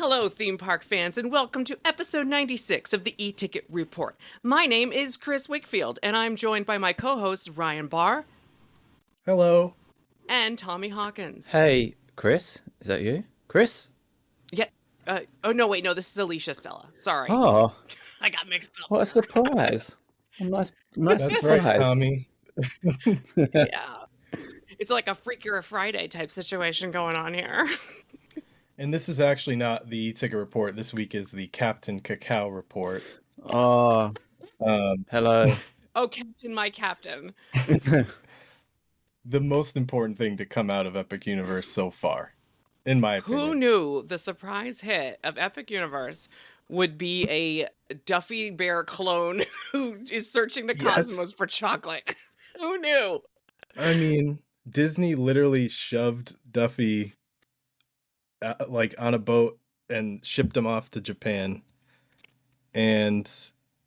Hello, theme park fans, and welcome to episode 96 of the E-Ticket Report. My name is Chris Wakefield, and I'm joined by my co-hosts Ryan Barr. Hello. And Tommy Hawkins. Hey, Chris. Is that you? Chris? Yeah. No, this is Alicia Stella. Sorry. Oh. I got mixed up. What a surprise. Nice That's surprise. right, Tommy. Yeah. It's like a Freak You're a Friday type situation going on here. And this is actually not the E-Ticket Report. This week is the Captain Cacao Report. Oh. Hello. Oh, Captain, my Captain. The most important thing to come out of Epic Universe so far, in my opinion. Who knew the surprise hit of Epic Universe would be a Duffy Bear clone who is searching the cosmos for chocolate? Who knew? I mean, Disney literally shoved Duffy on a boat and shipped him off to Japan. And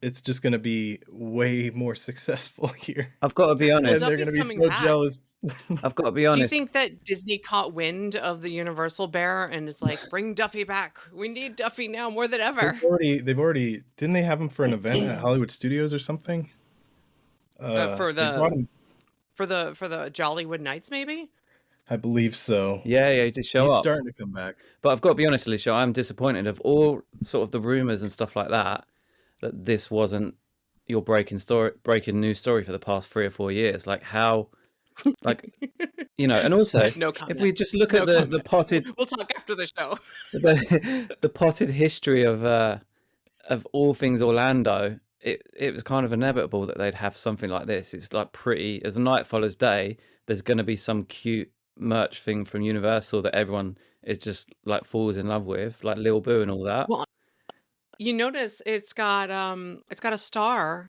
it's just going to be way more successful here. I've got to be honest. And they're going to be so jealous. I've got to be honest. Do you think that Disney caught wind of the Universal Bear and is like, bring Duffy back? We need Duffy now more than ever. They've already didn't they have him for an event at Hollywood Studios or something? For the Jollywood Nights, maybe? I believe so. Yeah, he did show up. He's starting to come back. But I've got to be honest, Alicia, I'm disappointed of all sort of the rumors and stuff like that this wasn't your breaking news story for the past 3 or 4 years. Like how, and also no comment. If we just look at the potted, we'll talk after the show. the potted history of all things Orlando. It was kind of inevitable that they'd have something like this. It's like pretty, as the night follows day, there's going to be some cute merch thing from Universal that everyone is just like falls in love with, like Lil Boo and all that. Well, you notice it's got a star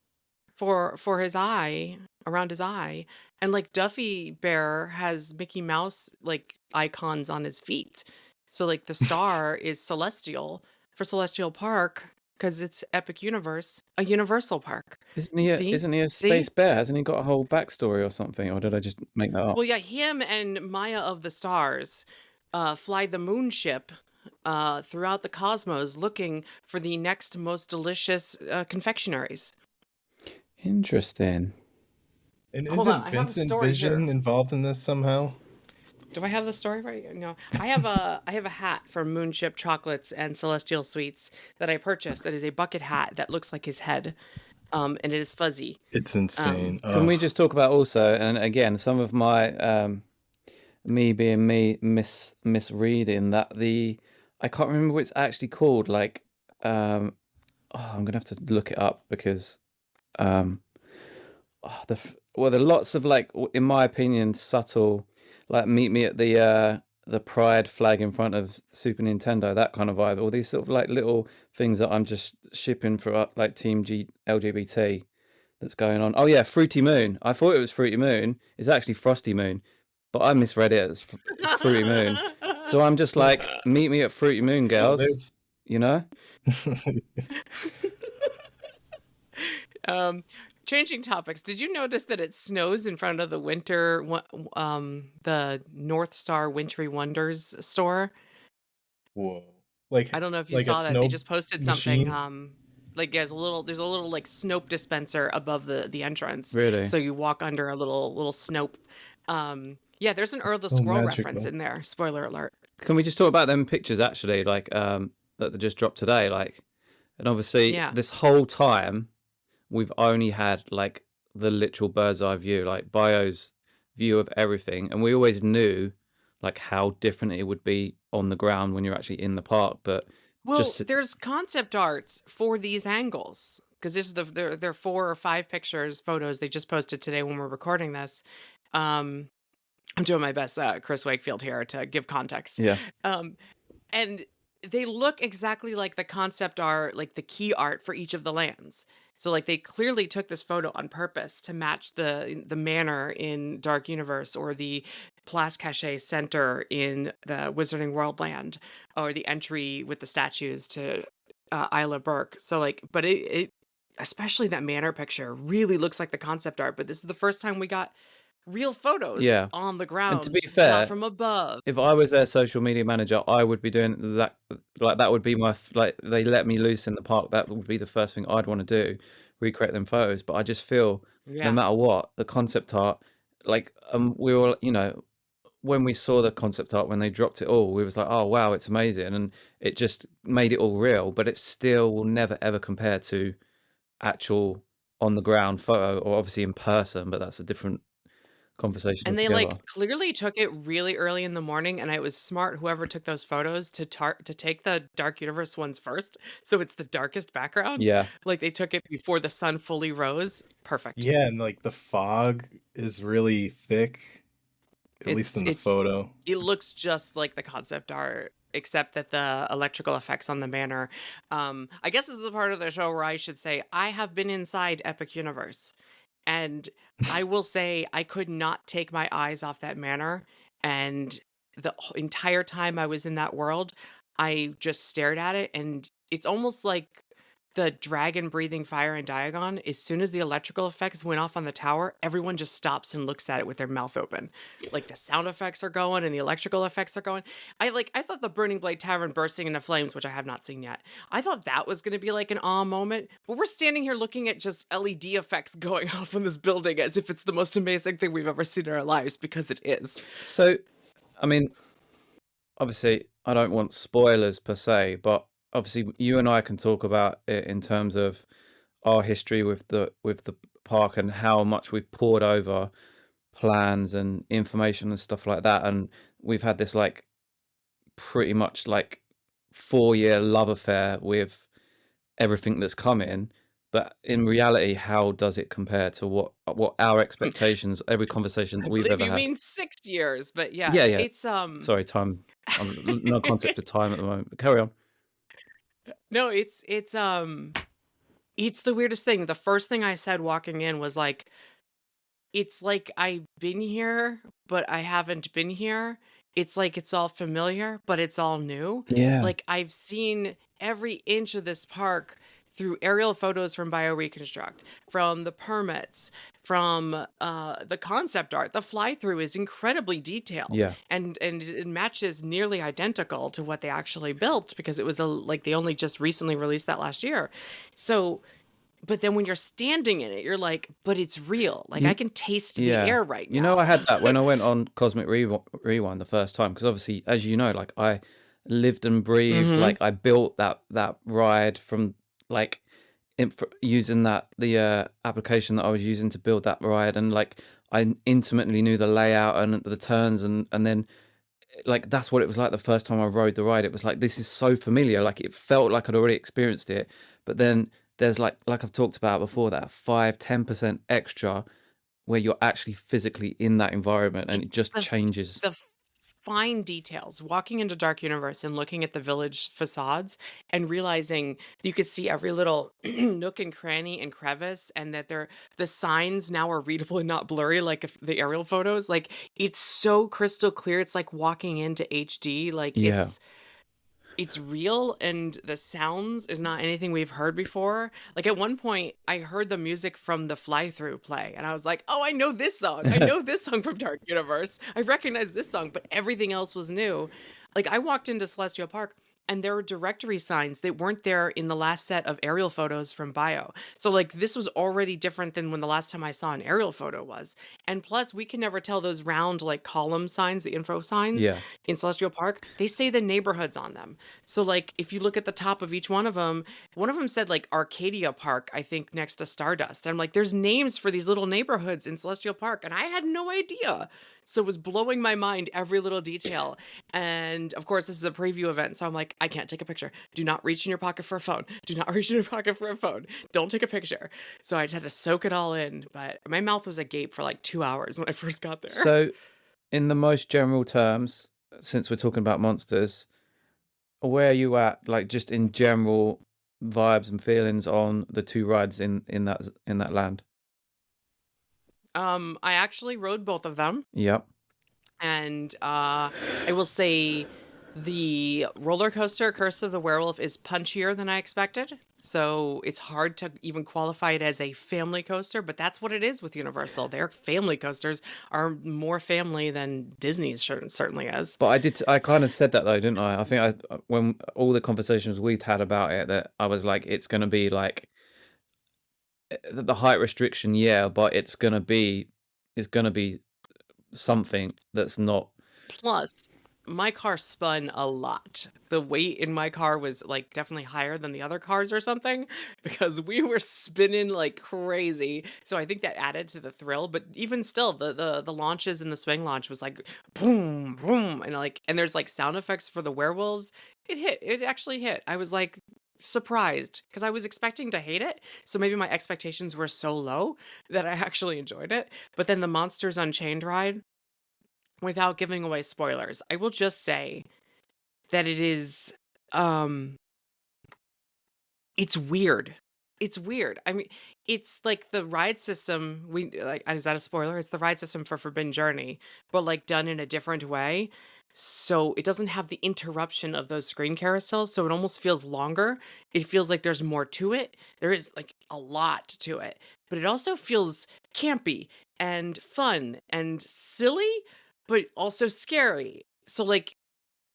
for his eye, around his eye, and like Duffy Bear has Mickey Mouse like icons on his feet. So like the star is celestial for Celestial Park. Because it's Epic Universe, a Universal Park. Isn't he a space bear? Hasn't he got a whole backstory or something? Or did I just make that up? Well, yeah, him and Maya of the Stars fly the moon ship throughout the cosmos looking for the next most delicious confectionaries. Interesting. And isn't Vincent Vision involved in this somehow? Do I have the story right? No, I have a hat from Moonship Chocolates and Celestial Sweets that I purchased. That is a bucket hat that looks like his head, and it is fuzzy. It's insane. Can we just talk about also, and again, some of my misreading that I can't remember what it's actually called. Like, I'm gonna have to look it up because there are lots of, like, in my opinion, subtle. Like meet me at the pride flag in front of Super Nintendo, that kind of vibe. All these sort of like little things that I'm just shipping for like Team LGBT that's going on. Oh yeah, Fruity Moon. I thought it was Fruity Moon. It's actually Frosty Moon, but I misread it as Fruity Moon. So I'm just like, meet me at Fruity Moon, girls. You know. Changing topics. Did you notice that it snows in front of the the North Star Wintry Wonders store? Whoa! I don't know if you saw that. They just posted something. There's a little like Snope dispenser above the entrance. Really? So you walk under a little Snope. Yeah, there's an Earl the Squirrel reference in there. Spoiler alert. Can we just talk about them pictures actually, like that they just dropped today, like, and obviously this whole time. We've only had like the literal bird's eye view, like Bio's view of everything. And we always knew like how different it would be on the ground when you're actually in the park. But there's concept art for these angles because this is there are 4 or 5 photos they just posted today when we're recording this. I'm doing my best, Chris Wakefield here, to give context. Yeah. And they look exactly like the concept art, like the key art for each of the lands. So like they clearly took this photo on purpose to match the manor in Dark Universe or the Place Cachet Center in the Wizarding World land or the entry with the statues to Isla Berk. So like, but it especially that manor picture really looks like the concept art. But this is the first time we got real photos Yeah. on the And to be ground, not fair, from above. if I was their social media manager, I would be doing that. Like that would be like they let me loose in the park. That would be the first thing I'd want to do, recreate them photos. But I just feel no Yeah. matter what, the concept art, like we were, when we saw the concept art when they dropped it all, we was like, oh wow, it's amazing, and it just made it all real. But it still will never ever compare to actual on the ground photo, or obviously in person. But that's a different conversation And they, altogether. like, clearly took it really early in the morning, and it was smart whoever took those photos to take the Dark Universe ones first, so it's the darkest background. Yeah, Like, they took it before the sun fully rose. Perfect. Yeah, and like the fog is really thick, at least It's in the it's photo. it looks just like the concept art, except that the electrical effects on the manor. I guess this is the part of the show where I should say I have been inside Epic Universe, and I will say I could not take my eyes off that manor. And the entire time I was in that world, I just stared at it, and it's almost like the dragon breathing fire in Diagon. As soon as the electrical effects went off on the tower, everyone just stops and looks at it with their mouth open. Like the sound effects are going and the electrical effects are going. I thought the Burning Blade Tavern bursting into flames, which I have not seen yet. I thought that was going to be like an awe moment, but we're standing here looking at just LED effects going off in this building as if it's the most amazing thing we've ever seen in our lives, because it is. so I mean, obviously, I don't want spoilers per se, but obviously, you and I can talk about it in terms of our history with the park and how much we've poured over plans and information and stuff like that, and we've had this like pretty much like 4-year love affair with everything that's coming. But in reality, how does it compare to what our expectations, every conversation I that we've believe ever you had? mean 6 years, but yeah, Yeah, yeah. it's Sorry, time. No concept of time at the moment. But carry on. no, it's the weirdest thing. The first thing I said walking in was like, it's like I've been here, but I haven't been here. It's like it's all familiar, but it's all new. Yeah, Like I've seen every inch of this park through aerial photos from BioReconstruct, from the permits, from the concept art. The fly through is incredibly detailed, yeah. and it matches nearly identical to what they actually built, because it was like they only just recently released that last year. So but then when you're standing in it, you're like, but it's real. Like I You, can taste the yeah. air right I now. had that when I went on Cosmic Rewind the first time, because obviously, as you know, like I lived and breathed, Hmm. like I built that ride from like using the application that I was using to build that ride, and like I intimately knew the layout and the turns, and then like that's what it was like the first time I rode the ride. It was like, this is so familiar. Like it felt like I'd already experienced it. But then there's like I've talked about before, that 5-10% extra where you're actually physically in that environment, and it It's just changes. the fine details. Walking into Dark Universe and looking at the village facades and realizing you could see every little nook and cranny and crevice, and that the signs now are readable and not blurry like the aerial photos. Like it's so crystal clear. It's like walking into HD. Like Yeah. it's real, and the sounds is not anything we've heard before. Like at one point I heard the music from the fly through play, and I was like, oh, I know this song. I know this song from Dark Universe. I recognize this song, but everything else was new. Like I walked into Celestial Park, and there were directory signs that weren't there in the last set of aerial photos from Bio. So like this was already different than when the last time I saw an aerial photo was. And plus we can never tell those round like column signs, the info signs Yeah. in Celestial Park. They say the neighborhoods on them. So like if you look at the top of each one of them said like Arcadia Park, I think next to Stardust. And I'm like, there's names for these little neighborhoods in Celestial Park, and I had no idea. So it was blowing my mind, every little detail. And of course, this is a preview event, so I'm like, I can't take a picture. Do not reach in your pocket for a phone. Do not reach in your pocket for a phone. Don't take a picture. So I just had to soak it all in. But my mouth was agape for like 2 hours when I first got there. So in the most general terms, since we're talking about monsters, where are you at, like just in general vibes and feelings on the two rides in that land? I actually rode both of them. Yep. And I will say The roller coaster Curse of the Werewolf is punchier than I expected. So it's hard to even qualify it as a family coaster, but that's what it is with Universal. Their family coasters are more family than Disney's certainly is. But I kind of said that though, didn't I? I think when all the conversations we'd had about it, that I was like, it's going to be like the height restriction, yeah, but it's going to be something that's not. Plus, my car spun a lot. The weight in my car was like definitely higher than the other cars or something because we were spinning like crazy. So I think that added to the thrill. But even still, the launches and the swing launch was like boom, boom, and there's like sound effects for the werewolves. It actually hit. I was like surprised because I was expecting to hate it. So maybe my expectations were so low that I actually enjoyed it. But then the Monsters Unchained ride, without giving away spoilers, I will just say that it is it's weird. It's weird. I mean, it's like the ride system, is that a spoiler? It's the ride system for Forbidden Journey, but like done in a different way. So it doesn't have the interruption of those screen carousels, so it almost feels longer. It feels like there's more to it. There is like a lot to it, but it also feels campy and fun and silly, but also scary. So like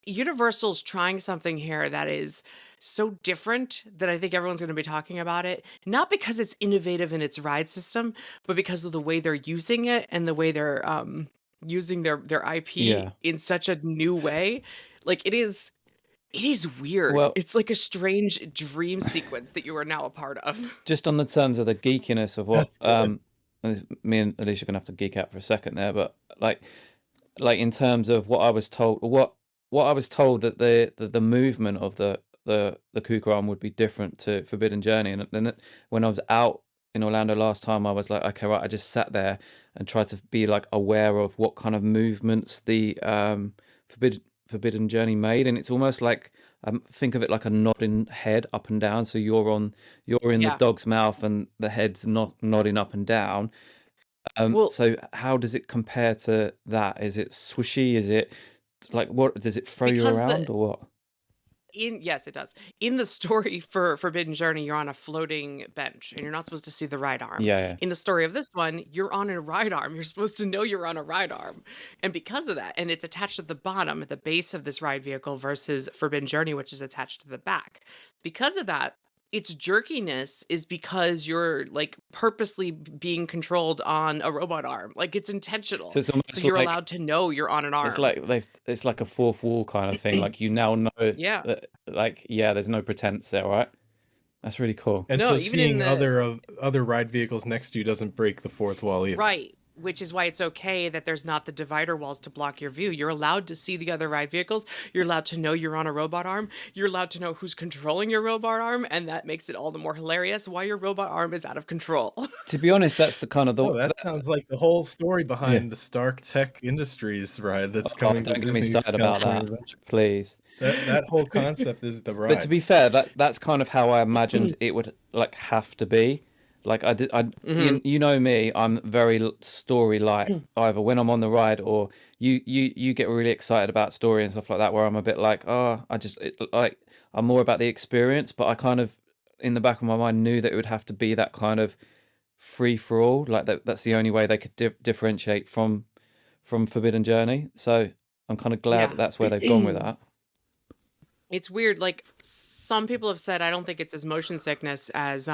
Universal's trying something here that is so different that I think everyone's going to be talking about it, not because it's innovative in its ride system, but because of the way they're using it and the way they're using their IP Yeah. in such a new way. Like it is weird. Well, It's like a strange dream sequence that you are now a part of. just on the terms of the geekiness of what That's good. me and Alicia are gonna have to geek out for a second there, but like in terms of what I was told, what I was told that the movement of the Kuka arm would be different to Forbidden Journey, and then when I was out in Orlando last time, I was like, okay, right, I just sat there and tried to be like aware of what kind of movements the Forbidden Journey made, and it's almost like think of it like a nodding head up and down. So you're in the Yeah. dog's mouth, and the head's not nodding up and down. Well, So how does it compare to that? Is it swishy? Is it like what? Does it throw you because around or what? yes, it does. In the story for Forbidden Journey, you're on a floating bench and you're not supposed to see the ride arm. Yeah, In the story of this one, you're on a ride arm. You're supposed to know you're on a ride arm. And because of that, and it's attached at the bottom, at the base of this ride vehicle versus Forbidden Journey, which is attached to the back. Because of that, its jerkiness is because you're like purposely being controlled on a robot arm. Like it's intentional. so it's So almost you're like allowed to know you're on an it's arm. like it's like a fourth wall kind of thing. Like you now know Yeah. that, like, yeah, there's no pretense there, right? That's really cool. And No, so even in seeing the other ride vehicles next to you doesn't break the fourth wall either. right, which is why it's okay that there's not the divider walls to block your view. You're allowed to see the other ride vehicles. You're allowed to know you're on a robot arm. You're allowed to know who's controlling your robot arm, and that makes it all the more hilarious why your robot arm is out of control. To be honest, that's the kind of Oh, that sounds like the whole story behind the Stark Tech Industries ride that's coming to don't get me Disney's started about California that, Adventure. please. That whole concept is the But to ride. be fair, that's kind of how I imagined it would like have to be. Like you know me, I'm very story light. Either when I'm on the ride, or you get really excited about story and stuff like that. Where I'm a bit like, oh, like I'm more about the experience. But I kind of in the back of my mind knew that it would have to be that kind of free for all. Like that's the only way they could differentiate from Forbidden Journey. So I'm kind of glad Yeah. that that's where they've gone with that. It's weird. Like some people have said, I don't think it's as motion sickness as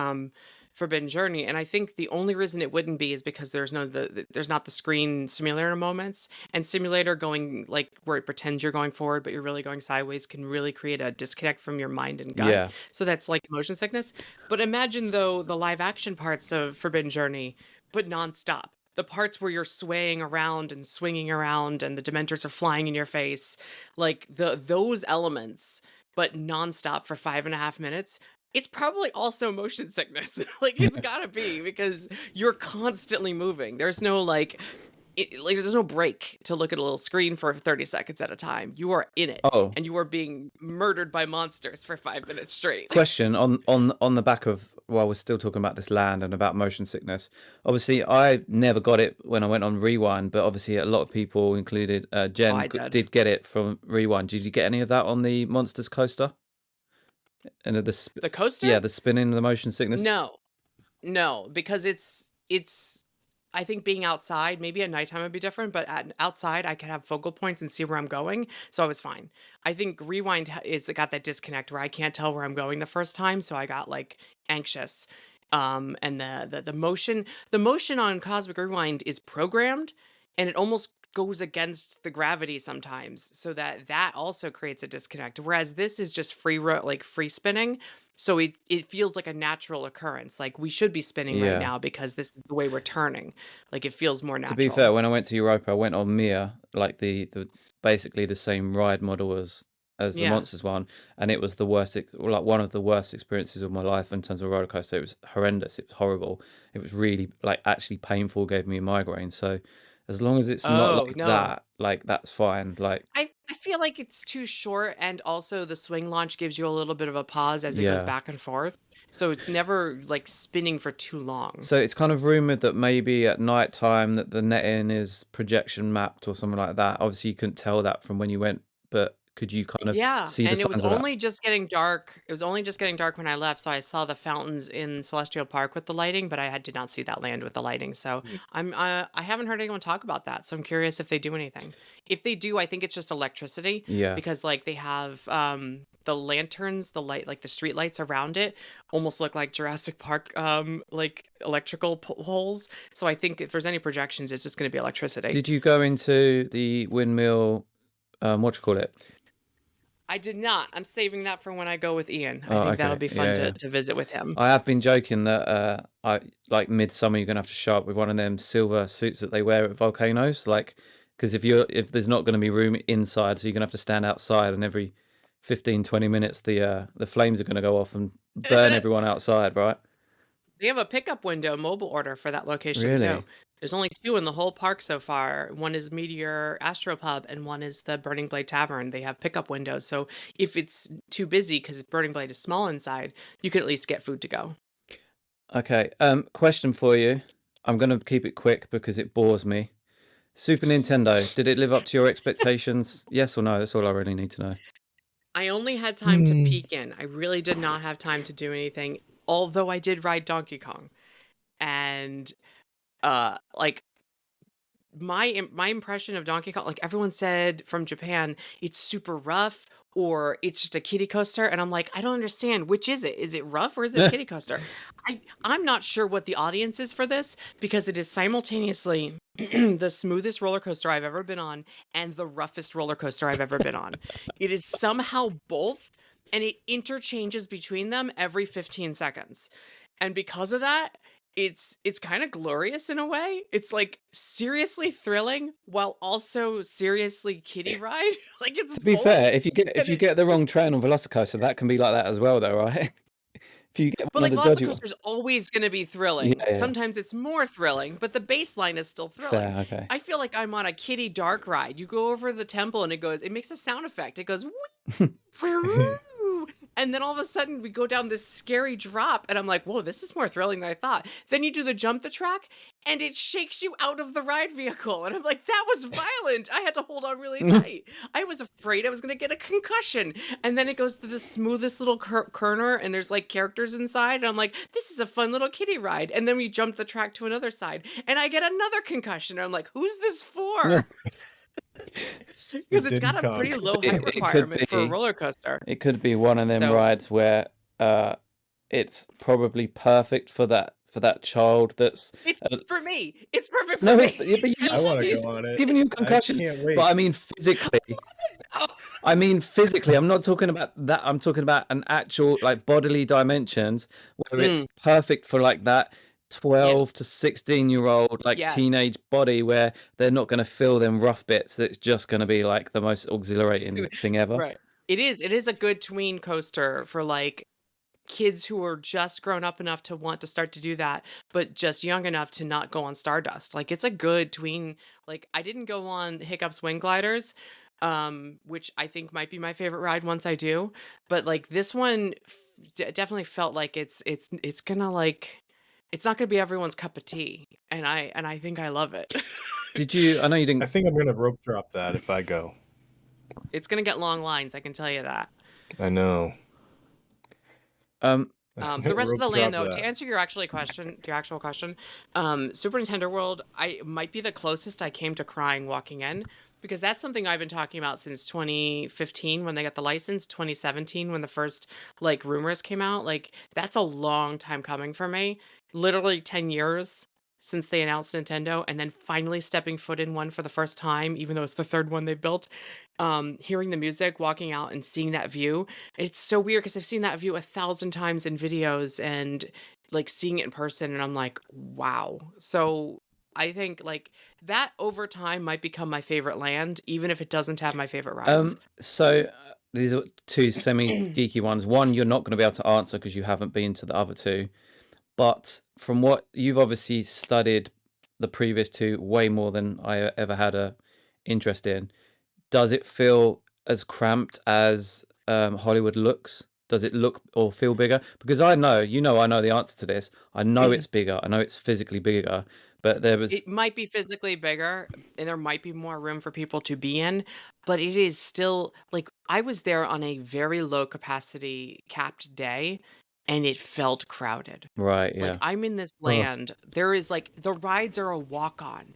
Forbidden Journey, and I think the only reason it wouldn't be is because there's there's not the screen simulator moments, and simulator going like where it pretends you're going forward but you're really going sideways can really create a disconnect from your mind and gut. Yeah. So that's like motion sickness. But imagine though the live action parts of Forbidden Journey, but nonstop. The parts where you're swaying around and swinging around and the Dementors are flying in your face, like those elements, but nonstop for 5.5 minutes. It's probably also motion sickness. Like it's gotta be because you're constantly moving. There's no like there's no break to look at a little screen for 30 seconds at a time. You are in it. Oh. And you are being murdered by monsters for 5 minutes straight. Question on the back of while we're still talking about this land and about motion sickness, obviously I never got it when I went on Rewind, but obviously a lot of people, included Oh, Jen, I did. did get it from Rewind. Did you get any of that on the Monsters coaster? And The coaster? yeah, the spinning, the motion sickness. No. No, because it's I think being outside, maybe at nighttime would be different, but outside I could have focal points and see where I'm going, so I was fine. I think Rewind is got that disconnect where I can't tell where I'm going the first time, so I got like anxious. And the motion on Cosmic Rewind is programmed, and it almost goes against the gravity sometimes, so that also creates a disconnect. Whereas this is just like free spinning, so it feels like a natural occurrence. Like we should be spinning right Yeah. now because this is the way we're turning. Like it feels more To be fair, natural. when I went to Europa, I went on Mia, like the basically the same ride model as the Yeah. Monsters one, and it was the worst, like one of the worst experiences of my life in terms of roller coaster. It was horrendous. It was horrible. It was really like actually painful. Gave me a migraine. So as long as it's not Oh, like no. that, like that's fine. Like I feel like it's too short, and also the swing launch gives you a little bit of a pause as it goes yeah. back and forth. So it's never like spinning for too long. So it's kind of rumored that maybe at night time that the netting is projection mapped or something like that. Obviously, you couldn't tell that from when you went, but could you kind of Yeah, see the and it was signs of that? only just getting dark. It was only just getting dark when I left, so I saw the fountains in Celestial Park with the lighting, but did not see that land with the lighting. So I haven't heard anyone talk about that. So I'm curious if they do anything. If they do, I think it's just electricity Yeah. because like they have the lanterns, the light, like the street lights around it, almost look like Jurassic Park like electrical poles. So I think if there's any projections, it's just going to be electricity. Did you go into the windmill? What do you call it? I did not. I'm saving that for when I go with Ian. I Oh, think that'll okay. be fun Yeah. to visit with him. I have been joking that I like midsummer you're gonna have to show up with one of them silver suits that they wear at volcanoes, like because if there's not going to be room inside, so you're gonna have to stand outside, and every 15-20 minutes the flames are gonna go off and burn everyone outside, right? They have a pickup window mobile order for that location too. Really? There's only two in the whole park so far. One is Meteor Astropub and one is the Burning Blade Tavern. They have pickup windows. So if it's too busy because Burning Blade is small inside, you can at least get food to go. Okay. Question for you. I'm gonna keep it quick because it bores me. Super Nintendo, did it live up to your expectations? Yes or no? That's all I really need to know. I only had time to peek in. I really did not have time to do anything, although I did ride Donkey Kong. And like my impression of Donkey Kong, like everyone said from Japan, it's super rough or it's just a kiddie coaster, and I'm like, I don't understand. Which is it? Is it rough or is it a kiddie coaster? I'm not sure what the audience is for this because it is simultaneously the smoothest roller coaster I've ever been on and the roughest roller coaster I've ever been on. It is somehow both, and it interchanges between them every 15 seconds. And because of that, it's kind of glorious in a way. It's like seriously thrilling while also seriously kiddie ride. Like it's To be both. fair, if you get the wrong train on Velocicoaster, that can be like that as well, though, right? If you get But one like of the dodgy ones. Velocicoaster is always going to be Yeah, thrilling. yeah. Sometimes it's more thrilling, but the baseline is still thrilling. Fair, okay. I feel like I'm on a kiddie dark ride. You go over the temple and it makes a sound effect. It goes and then all of a sudden we go down this scary drop and I'm like, whoa, this is more thrilling than I thought. Then you do the jump the track and it shakes you out of the ride vehicle. And I'm like, that was violent. I had to hold on really tight. I was afraid I was going to get a concussion. And then it goes to the smoothest little corner and there's like characters inside. And I'm like, this is a fun little kiddie ride. And then we jump the track to another side and I get another concussion. And I'm like, who's this for? Because it's got a pretty low height requirement for a roller coaster. It could be one of them So- rides where it's probably perfect for that child that's It's for me. It's perfect for no, me. I want to it's go on it. giving you a concussion. I can't wait. But I mean physically. I'm not talking about that. I'm talking about an actual like bodily dimensions where it's perfect for like that 12 to 16-year-old like teenage body where they're not going to feel them rough bits. It's just going to be like the most exhilarating thing ever. Right. It is a good tween coaster for like kids who are just grown up enough to want to start to do that, but just young enough to not go on Stardust. Like it's a good tween. Like I didn't go on Hiccup Swing Gliders, which I think might be my favorite ride once I do. But like this one definitely felt like it's gonna like it's not gonna be everyone's cup of tea, and I think I love it. Did you? I know you I didn't. think I'm gonna rope drop that if I go. It's gonna get long lines, I can tell you that. I know. Um, The rest of the Rope land, drop though, to that. answer your actual question, Super Nintendo World, I might be the closest I came to crying walking in, because that's something I've been talking about since 2015 when they got the license, 2017 when the first like rumors came out. Like that's a long time coming for me. Literally 10 years since they announced Nintendo, and then finally stepping foot in one for the first time, even though it's the third one they built. Hearing the music, walking out and seeing that view, it's so weird because I've seen that view 1,000 times in videos and like seeing it in person, and I'm like, wow. So I think like that over time might become my favorite land, even if it doesn't have my favorite rides. So these are two semi-geeky ones. One, you're not going to be able to answer because you haven't been to the other two. But from what you've obviously studied the previous two way more than I ever had a interest in, does it feel as cramped as Hollywood looks? Does it look or feel bigger? Because I know, I know the answer to this. I know it's bigger. I know it's physically bigger. But there was It might be physically bigger and there might be more room for people to be in, but it is still like I was there on a very low capacity capped day and it felt crowded. right, Like yeah. I'm in this Oh, land, there is like the rides are a walk on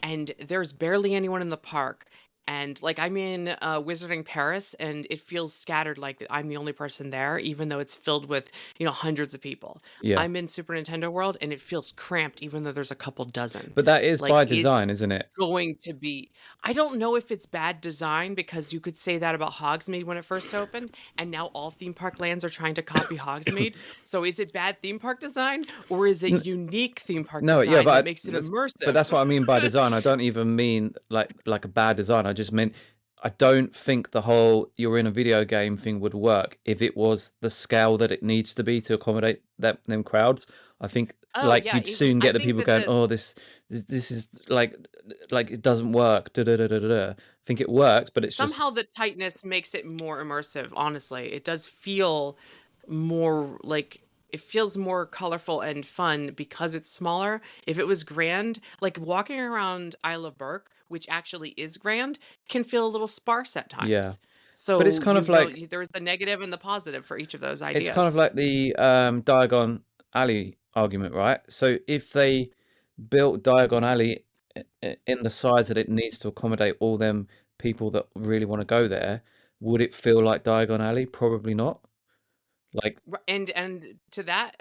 and there's barely anyone in the park. And like I'm in Wizarding Paris and it feels scattered like I'm the only person there, even though it's filled with, hundreds of people. yeah. I'm in Super Nintendo World and it feels cramped, even though there's a couple dozen. But that is Like by it's design, isn't it? going to be, I don't know if it's bad design because you could say that about Hogsmeade when it first opened, and now all theme park lands are trying to copy Hogsmeade. So is it bad theme park design or is it N- unique theme park No, yeah, design that but makes it that's immersive? what I mean by design. I don't even mean like a bad design. I just meant I don't think the whole you're in a video game thing would work if it was the scale that it needs to be to accommodate them crowds. I think Oh like yeah, you'd soon I get the think people that going, the "Oh, this is like it doesn't work." Da, da, da, da, da, da. I think it works, but it's just somehow the tightness makes it more immersive. Honestly, it does feel more like it feels more colorful and fun because it's smaller. If it was grand, like walking around Isle of Berk, which actually is grand, can feel a little sparse at yeah. times. But it's So kind of like there's a negative and the positive for each of those it's kind of ideas. like the Diagon Alley argument, right? So if they built Diagon Alley in the size that it needs to accommodate all them people that really want to go there, would it feel like Diagon Alley? Probably not. Like, And to that,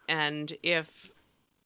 and if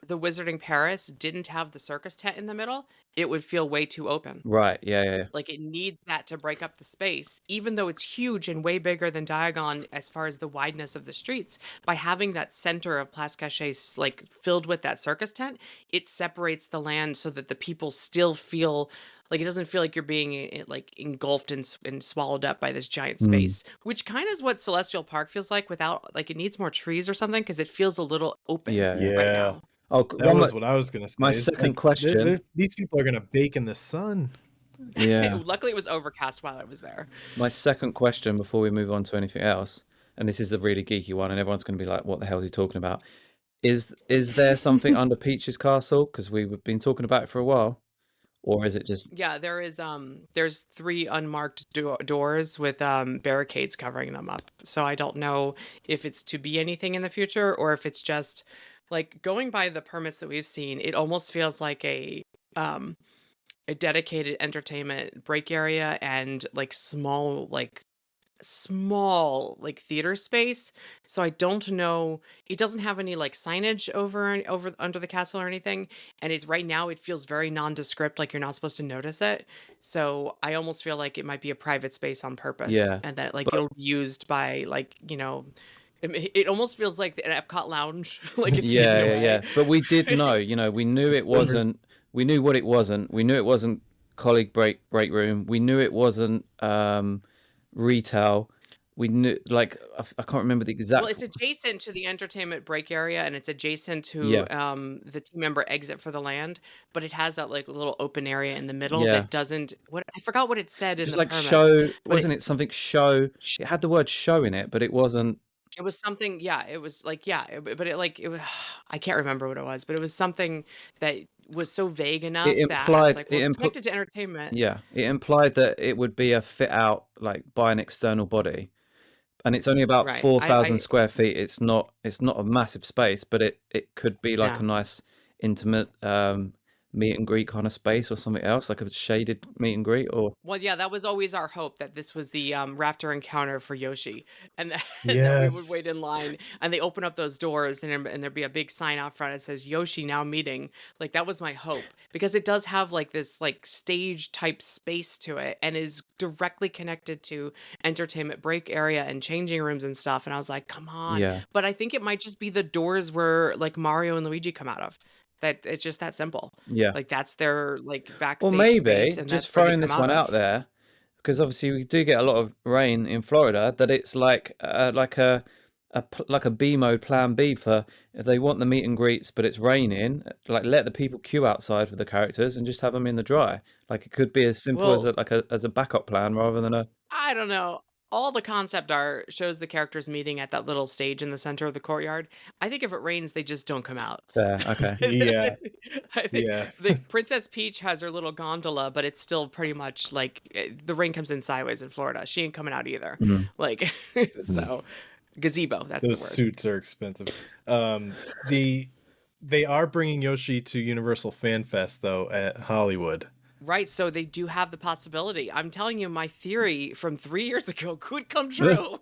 the Wizarding Paris didn't have the circus tent in the middle, it would feel way too open. right, yeah, yeah, yeah. Like it needs that to break up the space, even though it's huge and way bigger than Diagon as far as the wideness of the streets. By having that center of Place Cachée like filled with that circus tent, it separates the land so that the people still feel like it doesn't feel like you're being like engulfed and swallowed up by this giant Mm. space, which kind of is what Celestial Park feels like without like it needs more trees or something because it feels a little open Yeah, yeah. right Yeah, now. Oh, that was what I was gonna my say. It's second like question. these people are gonna bake in the sun. Yeah. Luckily, it was overcast while I was there. My second question before we move on to anything else, and this is the really geeky one, and everyone's going to be like, "What the hell is he talking about?" Is there something under Peach's castle? Because we've been talking about it for a while, or is it just Yeah, there's 3 unmarked doors with barricades covering them up. So I don't know if it's to be anything in the future or if it's just like going by the permits that we've seen, it almost feels like um a dedicated entertainment break area and like small like theater space. So I don't know, it doesn't have any like signage over under the castle or anything, and it's right now it feels very nondescript, like you're not supposed to notice it. So I almost feel like it might be a private space on purpose yeah? and that like But it'll be used by like it almost feels like an Epcot lounge like it's hidden yeah, yeah, away. yeah. But we did know, we knew it Swimmers. wasn't. We knew what it wasn't. We knew it wasn't colleague break room. We knew it wasn't retail. We knew like I can't remember the Well, exact. it's adjacent to the entertainment break area and it's adjacent to Yeah, the team member exit for the land, but it has that like little open area in the middle yeah. that doesn't what I forgot what it said It in was the like permits, show, but wasn't it? Something show. It had the word show in it, but it wasn't. It was something, yeah, it was like, yeah, but it like, it was, I can't remember what it was, but it was something that was so vague It enough that I was implied like, well, it it's impl connected to entertainment. yeah, it implied that it would be a fit out like by an external body. And it's only about Right. 4,000 square feet. It's not a massive space, but it could be like Yeah. a nice intimate meet and greet kind of space or something else, like a shaded meet and greet or Well, yeah, that was always our hope that this was the raptor encounter for Yoshi, and that, that we would Yes. wait in line, and they open up those doors, and there'd be a big sign out front that says Yoshi now meeting. Like that was my hope because it does have like this like stage type space to it, and is directly connected to entertainment break area and changing rooms and stuff. And I was like, come on! yeah. But I think it might just be the doors where like Mario and Luigi come out of. That it's just that simple. Yeah. Like that's their like Or backstage space, maybe and just that's where they throwing come this out one out of. there, because obviously we do get a lot of rain in Florida, that it's like like a B mode plan B for if they want the meet and greets but it's raining, like let the people queue outside for the characters and just have them in the dry. Like it could be as simple as Well, a backup plan rather than a I don't know. All the concept art shows the characters meeting at that little stage in the center of the courtyard. I think if it rains, they just don't come out. fair. Okay. Yeah. I think Yeah. the Princess Peach has her little gondola, but it's still pretty much like the rain comes in sideways in Florida. She ain't coming out either. Mhm. Like, so gazebo, that's the Those word. suits are expensive. The They are bringing Yoshi to Universal Fan Fest though at Hollywood. Right, so they do have the possibility. I'm telling you, my theory from 3 years ago could come true.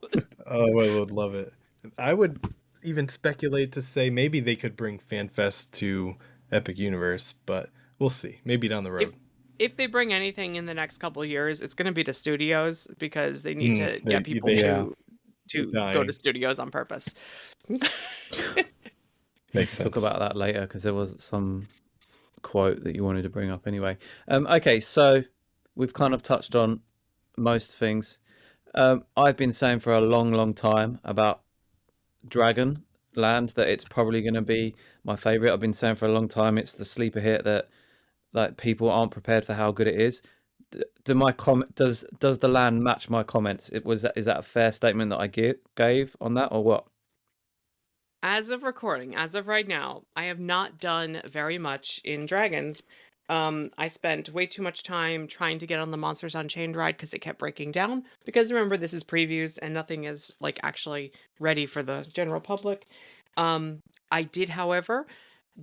Oh, I would love it. I would even speculate to say maybe they could bring Fan Fest to Epic Universe, but we'll see. Maybe down the if road. if they bring anything in the next couple of years, it's going to be to studios because they need to They get people they Yeah. to go dying. to studios on purpose. Makes sense. Talk about that later because there was some quote that you wanted to bring up anyway. Okay, so we've kind of touched on most things. I've been saying for a long time about Dragon Land that it's probably going to be my favorite. I've been saying for a long time it's the sleeper hit that like people aren't prepared for how good it is. Do my comment does the land match my comments? Is that a fair statement that I gave on that or what? As of recording, as of right now, I have not done very much in Dragons. I spent way too much time trying to get on the Monsters Unchained ride because it kept breaking down. Because remember, this is previews and nothing is like actually ready for the general public. I did, however,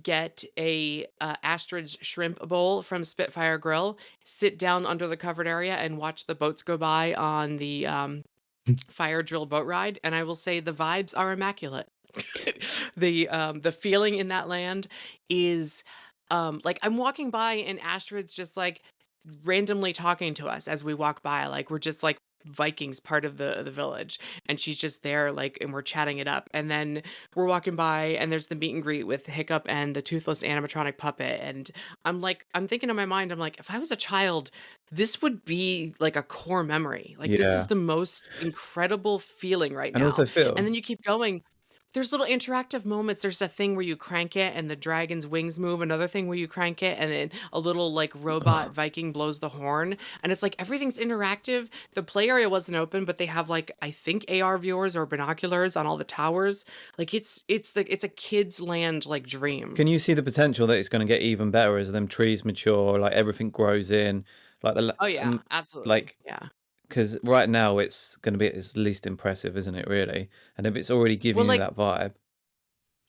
get a Astrid's shrimp bowl from Spitfire Grill, sit down under the covered area and watch the boats go by on the fire drill boat ride, and I will say the vibes are immaculate. The feeling in that land is like I'm walking by and Astrid's just like randomly talking to us as we walk by, like we're just like Vikings part of the village, and she's just there like, and we're chatting it up, and then we're walking by and there's the meet and greet with Hiccup and the toothless animatronic puppet, and I'm thinking in my mind, I'm like, if I was a child, this would be like a core memory. Like this is Yeah. the most incredible feeling right And now. also Phil. And then you keep going. There's little interactive moments. There's a thing where you crank it and the dragon's wings move. Another thing where you crank it and then a little like robot Viking blows the horn. And it's like everything's interactive. The play area wasn't open, but they have like I think AR viewers or binoculars on all the towers. Like it's a kid's land like dream. Can you see the potential that it's going to get even better as them trees mature, like everything grows in, like Oh yeah, absolutely. like Yeah. because right now it's going to be at its least impressive, isn't it? Really, and if it's already Well, giving you like that vibe,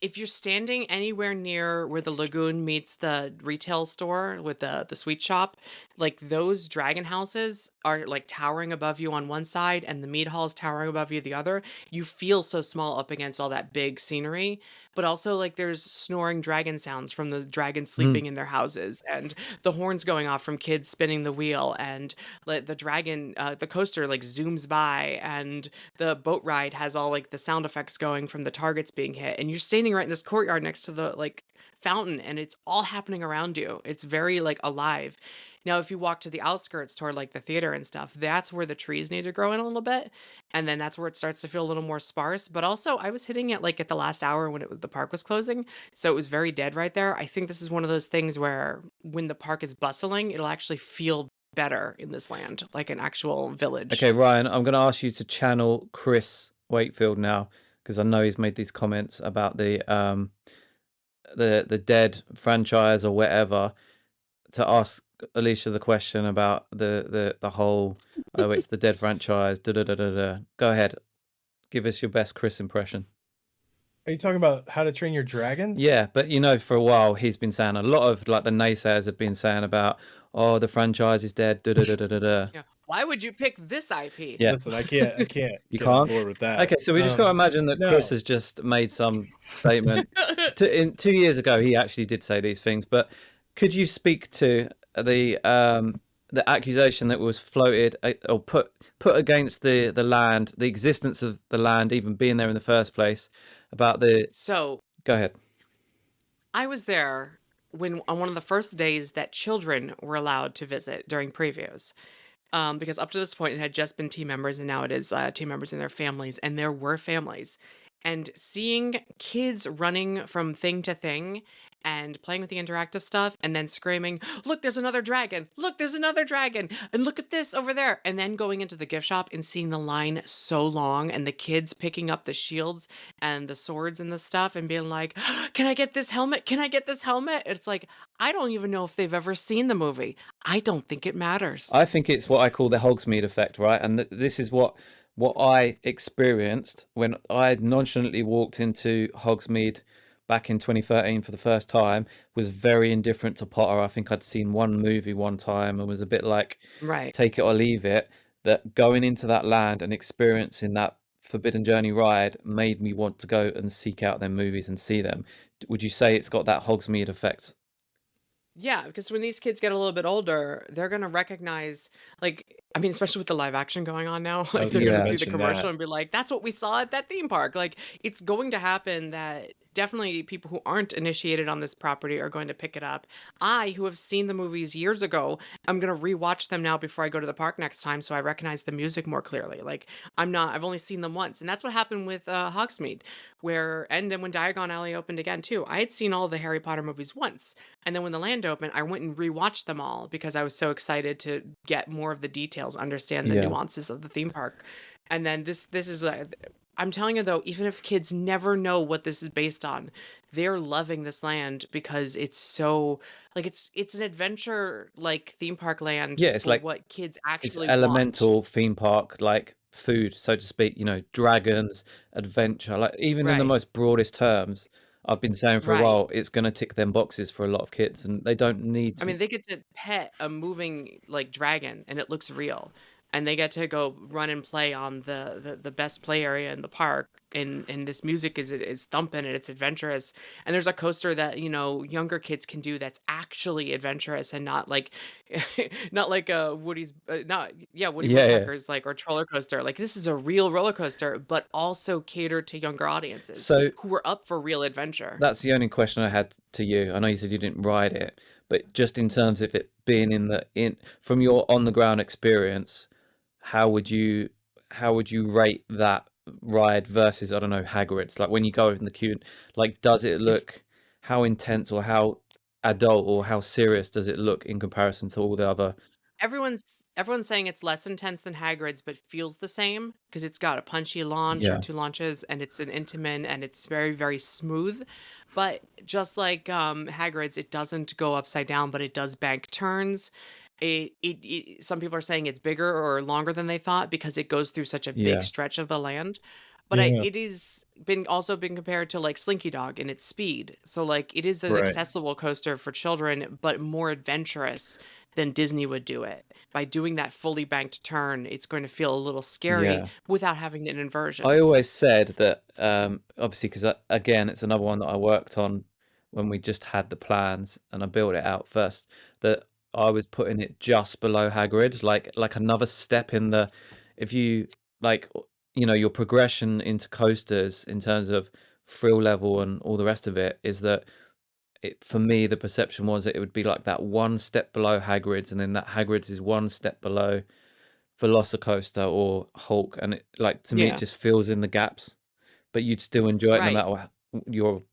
if you're standing anywhere near where the lagoon meets the retail store with the sweet shop, like those dragon houses are like towering above you on one side and the meat hall is towering above you the other. You feel so small up against all that big scenery, but also like there's snoring dragon sounds from the dragons sleeping in their houses and the horns going off from kids spinning the wheel, and like the dragon the coaster like zooms by, and the boat ride has all like the sound effects going from the targets being hit, and you're standing right in this courtyard next to the like fountain, and it's all happening around you. It's very like alive. Now if you walk to the outskirts toward like the theater and stuff, that's where the trees need to grow in a little bit, and then that's where it starts to feel a little more sparse. But also I was hitting it like at the last hour when the park was closing, so it was very dead right there. I think this is one of those things where when the park is bustling, it'll actually feel better in this land, like an actual village. okay, Ryan, I'm going to ask you to channel Chris Wakefield now. because I know he's made these comments about the Dead franchise or whatever, to ask Alicia the question about the whole, oh, it's the Dead franchise. Da, da, da, da, da. Go ahead, give us your best Chris impression. Are you talking about How to Train Your Dragons? Yeah, but you know, for a while he's been saying, a lot of like the naysayers have been saying about, oh, the franchise is dead. Da, da, da, da, da, da. Yeah. Why would you pick this IP? Yeah. Listen, I can't You get on can't? board with that. Okay, so we just got to imagine that Chris no. has just made some statement. 2 years ago, he actually did say these things. But could you speak to the accusation that was floated or put against the land, the existence of the land even being there in the first place, about the? So Go ahead. I was there on one of the first days that children were allowed to visit during previews. Because up to this point, it had just been team members, and now it is team members and their families, and there were families. And seeing kids running from thing to thing and playing with the interactive stuff and then screaming, look, there's another dragon. Look, there's another dragon. And look at this over there. And then going into the gift shop and seeing the line so long and the kids picking up the shields and the swords and the stuff and being like, can I get this helmet? Can I get this helmet? It's like, I don't even know if they've ever seen the movie. I don't think it matters. I think it's what I call the Hogsmeade effect, right? And this is what I experienced when I nonchalantly walked into Hogsmeade back in 2013 for the first time. Was very indifferent to Potter. I think I'd seen one movie one time and was a bit like, Right. take it or leave it. That going into that land and experiencing that Forbidden Journey ride made me want to go and seek out their movies and see them. Would you say it's got that Hogsmeade effect? Yeah, because when these kids get a little bit older, they're gonna recognize, like, I mean, especially with the live action going on now, like was they're gonna gonna see the mention commercial that. and be like, "That's what we saw at that theme park." Like, it's going to happen that definitely people who aren't initiated on this property are going to pick it up. I, who have seen the movies years ago, I'm gonna rewatch them now before I go to the park next time, so I recognize the music more clearly. Like, I've only seen them once, and that's what happened with Hogsmeade, and then when Diagon Alley opened again too, I had seen all the Harry Potter movies once. And then when the land opened, I went and rewatched them all because I was so excited to get more of the details, understand the Yeah. nuances of the theme park. And then this is I'm telling you though, even if kids never know what this is based on, they're loving this land because it's so like it's an adventure like theme park land Yeah, it's for like what kids it's actually want. elemental theme park like food, so to speak. You know, dragons, adventure. Like even in the Right. most broadest terms, I've been saying for a Right. while, it's going to tick them boxes for a lot of kids, and they don't need I to. mean, they get to pet a moving like dragon and it looks real. And they get to go run and play on the best play area in the park. And this music is thumping and it's adventurous. And there's a coaster that, younger kids can do that's actually adventurous and not like not like Woody's not yeah, Woody Yeah, yeah. Woodpecker's like or roller coaster. Like this is a real roller coaster, but also catered to younger audiences So who are up for real adventure. that's the only question I had to you. I know you said you didn't ride it, but just in terms of it being in from your on the ground experience, how would you rate that ride versus, I don't know, Hagrid's? Like when you go in the queue, like does it If look, how intense or how adult or how serious does it look in comparison to all the other? everyone's saying it's less intense than Hagrid's, but feels the same because it's got a punchy launch or Yeah, two launches, and it's an Intamin, and it's very very smooth. But just like Hagrid's, it doesn't go upside down, but it does bank turns. Some people are saying it's bigger or longer than they thought because it goes through such a big yeah, stretch of the land. But Yeah. it is been compared to like Slinky Dog in its speed. So like it is an Right. accessible coaster for children, but more adventurous than Disney would do it. By doing that fully banked turn, it's going to feel a little scary yeah. without having an I inversion. always said that, obviously, because again, it's another one that I worked on when we just had the plans and I built it out first, that I was putting it just below Hagrid's, like another step in the, if you like, your progression into coasters in terms of thrill level and all the rest of it is that for me, the perception was that it would be like that one step below Hagrid's, and then that Hagrid's is one step below Velocicoaster or Hulk, and it, like, to me, it Yeah. just fills in the gaps, but you'd still enjoy it no Right. matter your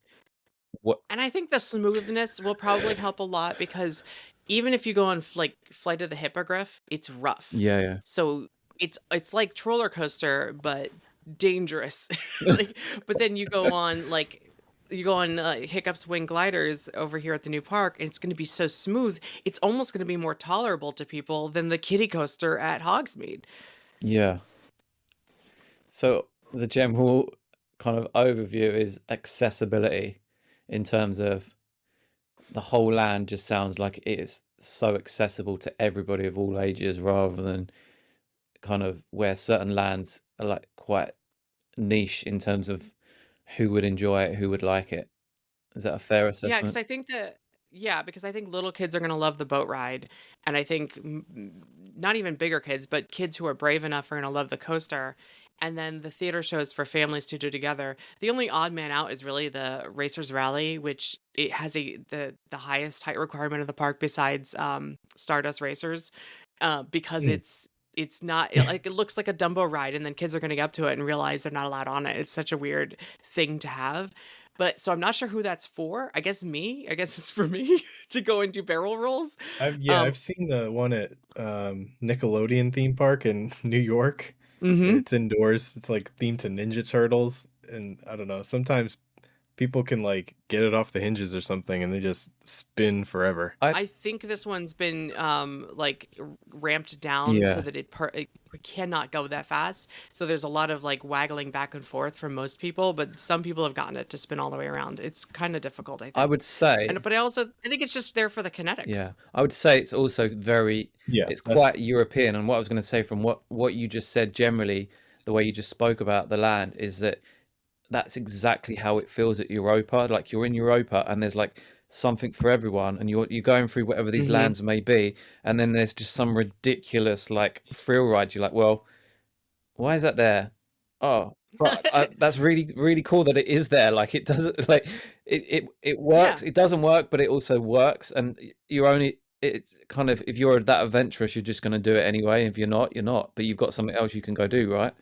what. And I think the smoothness will probably help a lot because even if you go on like Flight of the Hippogriff, it's rough. Yeah, yeah, So it's like roller coaster, but dangerous. Like, but then you go on Hiccup's Wing Gliders over here at the new park, and it's going to be so smooth. It's almost going to be more tolerable to people than the kiddie coaster at Hogsmeade. Yeah. So the general kind of overview is accessibility in terms of the whole land just sounds like it is so accessible to everybody of all ages, rather than kind of where certain lands are like quite niche in terms of who would enjoy it, who would like it. Is that a fair Yeah, because assessment? I think little kids are going to love the boat ride, and I think not even bigger kids, but kids who are brave enough are going to love the coaster. And then the theater shows for families to do together. The only odd man out is really the Racers Rally, which it has the highest height requirement of the park besides Stardust Racers, because Mm. it's not like it looks like a Dumbo ride, and then kids are going to get up to it and realize they're not allowed on it. It's such a weird thing to have. But so I'm not sure who that's for. I guess me. I guess it's for me to go and do barrel rolls. I've seen the one at Nickelodeon theme park in New York. Mm-hmm. It's indoors. It's like themed to Ninja Turtles, and I don't know. Sometimes people can like get it off the hinges or something, and they just spin forever. I think this one's been ramped down so Yeah. that it cannot go that fast. So there's a lot of like waggling back and forth from most people, but some people have gotten it to spin all the way around. It's kind of difficult, I think. I would say, But I think it's just there for the kinetics. yeah, I would say it's also very, Yeah, it's that's- quite European. And what I was going to say from what you just said, generally, the way you just spoke about the land is that that's exactly how it feels at Europa. Like you're in Europa and there's like something for everyone, and you're going through whatever these Mhm. lands may be, and then there's just some ridiculous like thrill ride. You're like, well, why is that there? Oh, but that's really really cool that it is there. Like it doesn't like it works. Yeah. It doesn't work, but it also works. And you're only it's kind of, if you're that adventurous, you're just going to do it anyway. If you're not, you're not. But you've got something else you can go do, right?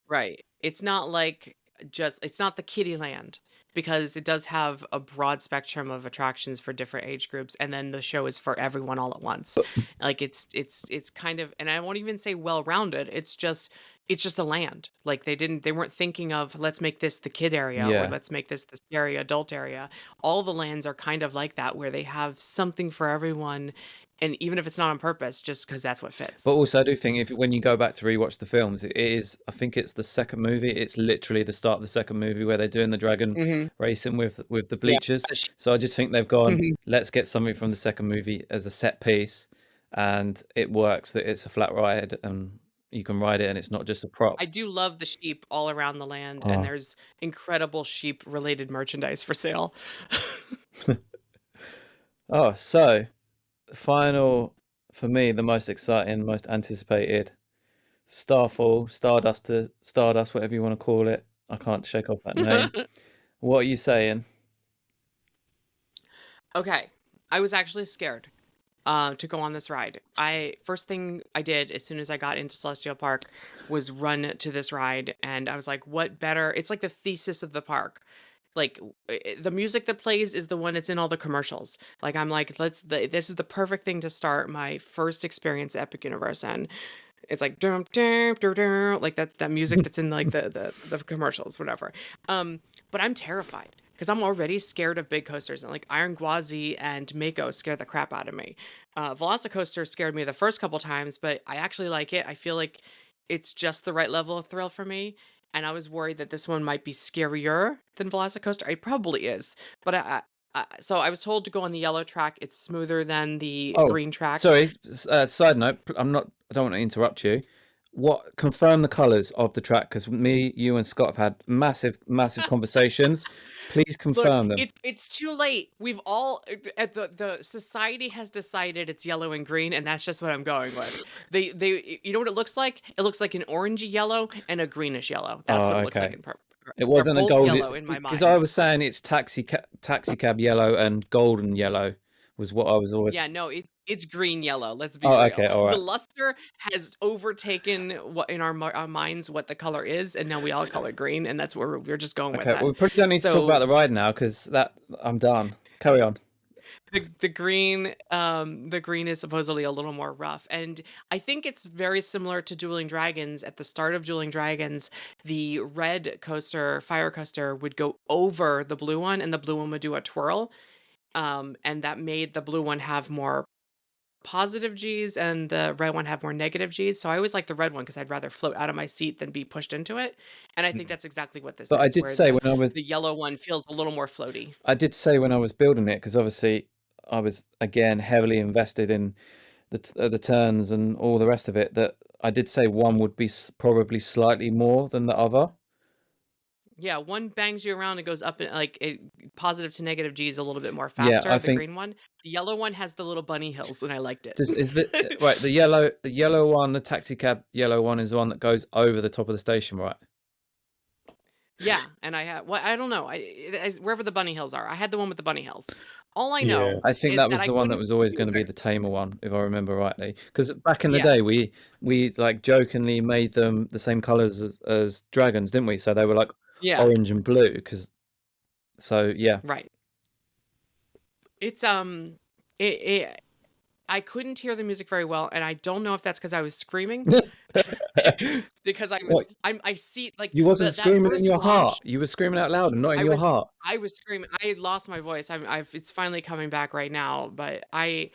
Right. It's not like it's not the kiddie land, because it does have a broad spectrum of attractions for different age groups, and then the show is for everyone all at once. Like it's kind of, and I won't even say well-rounded. It's just a land. Like they weren't thinking of, let's make this the kid area, Yeah. or let's make this the scary adult area. All the lands are kind of like that, where they have something for everyone. And even if it's not on purpose, just because that's what fits. But also, I do think when you go back to rewatch the films, it is, I think it's the second movie. It's literally the start of the second movie where they're doing the dragon Mhm. racing with the bleachers. Yeah. So I just think they've gone, Mhm. let's get something from the second movie as a set piece, and it works. That it's a flat ride and you can ride it, and it's not just a prop. I do love the sheep all around the land, Oh. and there's incredible sheep-related merchandise for sale. Oh, so final for me, the most exciting, most anticipated, Starfall, Stardust, whatever you want to call it. I can't shake off that name. What are you saying? Okay, I was actually scared to go on this ride. First thing I did as soon as I got into Celestial Park was run to this ride, and I was like, what better? It's like the thesis of the park. Like the music that plays is the one that's in all the commercials. Like I'm like, this is the perfect thing to start my first experience at Epic Universe, and it's like dum dum dum dum, like that music that's in like the commercials, whatever. But I'm terrified because I'm already scared of big coasters, and like Iron Gwazi and Mako scare the crap out of me. Velocicoaster scared me the first couple times, but I actually like it. I feel like it's just the right level of thrill for me. And I was worried that this one might be scarier than Velocicoaster. It probably is, but so I was told to go on the yellow track. It's smoother than the green track. Sorry, side note. I don't want to interrupt you. Confirm the colours of the track, because me, you, and Scott have had massive conversations. Please confirm them. It's too late. We've all the society has decided it's yellow and green, and that's just what I'm going with. They you know what it looks like? It looks like an orangey yellow and a greenish yellow. That's what it looks like in purple. It wasn't a golden yellow in my mind, because I was saying it's taxi cab yellow and golden yellow was what I was always. Yeah, no, it's green yellow. Let's be Oh, real. okay, all right. The luster has overtaken what in our minds what the color is, and now we all call it green, and that's where we're just going with Okay, that. well, we probably don't need to talk about the ride now, because I'm done. Carry on. The green is supposedly a little more rough, and I think it's very similar to Dueling Dragons. At the start of Dueling Dragons, the red coaster, fire coaster, would go over the blue one, and the blue one would do a twirl. And that made the blue one have more positive G's and the red one have more negative G's. So I always like the red one because I'd rather float out of my seat than be pushed into it. And I think that's exactly what this But I is, did where say when the yellow one feels a little more floaty. I did say when I was building it, because obviously I was again heavily invested in the turns and all the rest of it, that I did say one would be probably slightly more than the other. Yeah, one bangs you around and goes up and like positive to negative G's a little bit more Yeah, faster. I The think green one, the yellow one has the little bunny hills, and I liked it. is the right the yellow one, the taxi cab yellow one is the one that goes over the top of the station, right? Yeah, and I had I don't know, wherever the bunny hills are. I had the one with the bunny hills. All I Yeah. know I think is that that was I the one that couldn't was always do going to be it. the tamer one, if I remember rightly. Because back in the Yeah. day, we like jokingly made them the same colors as dragons, didn't we? So they were like Yeah, orange and blue. So yeah. right. It's it I couldn't hear the music very well, and I don't know if that's because I was screaming. Because What? I see like You wasn't that screaming in first your launch. heart. You were screaming out loud and not in I your was heart. I was screaming. I lost my voice. It's finally coming back right now, but I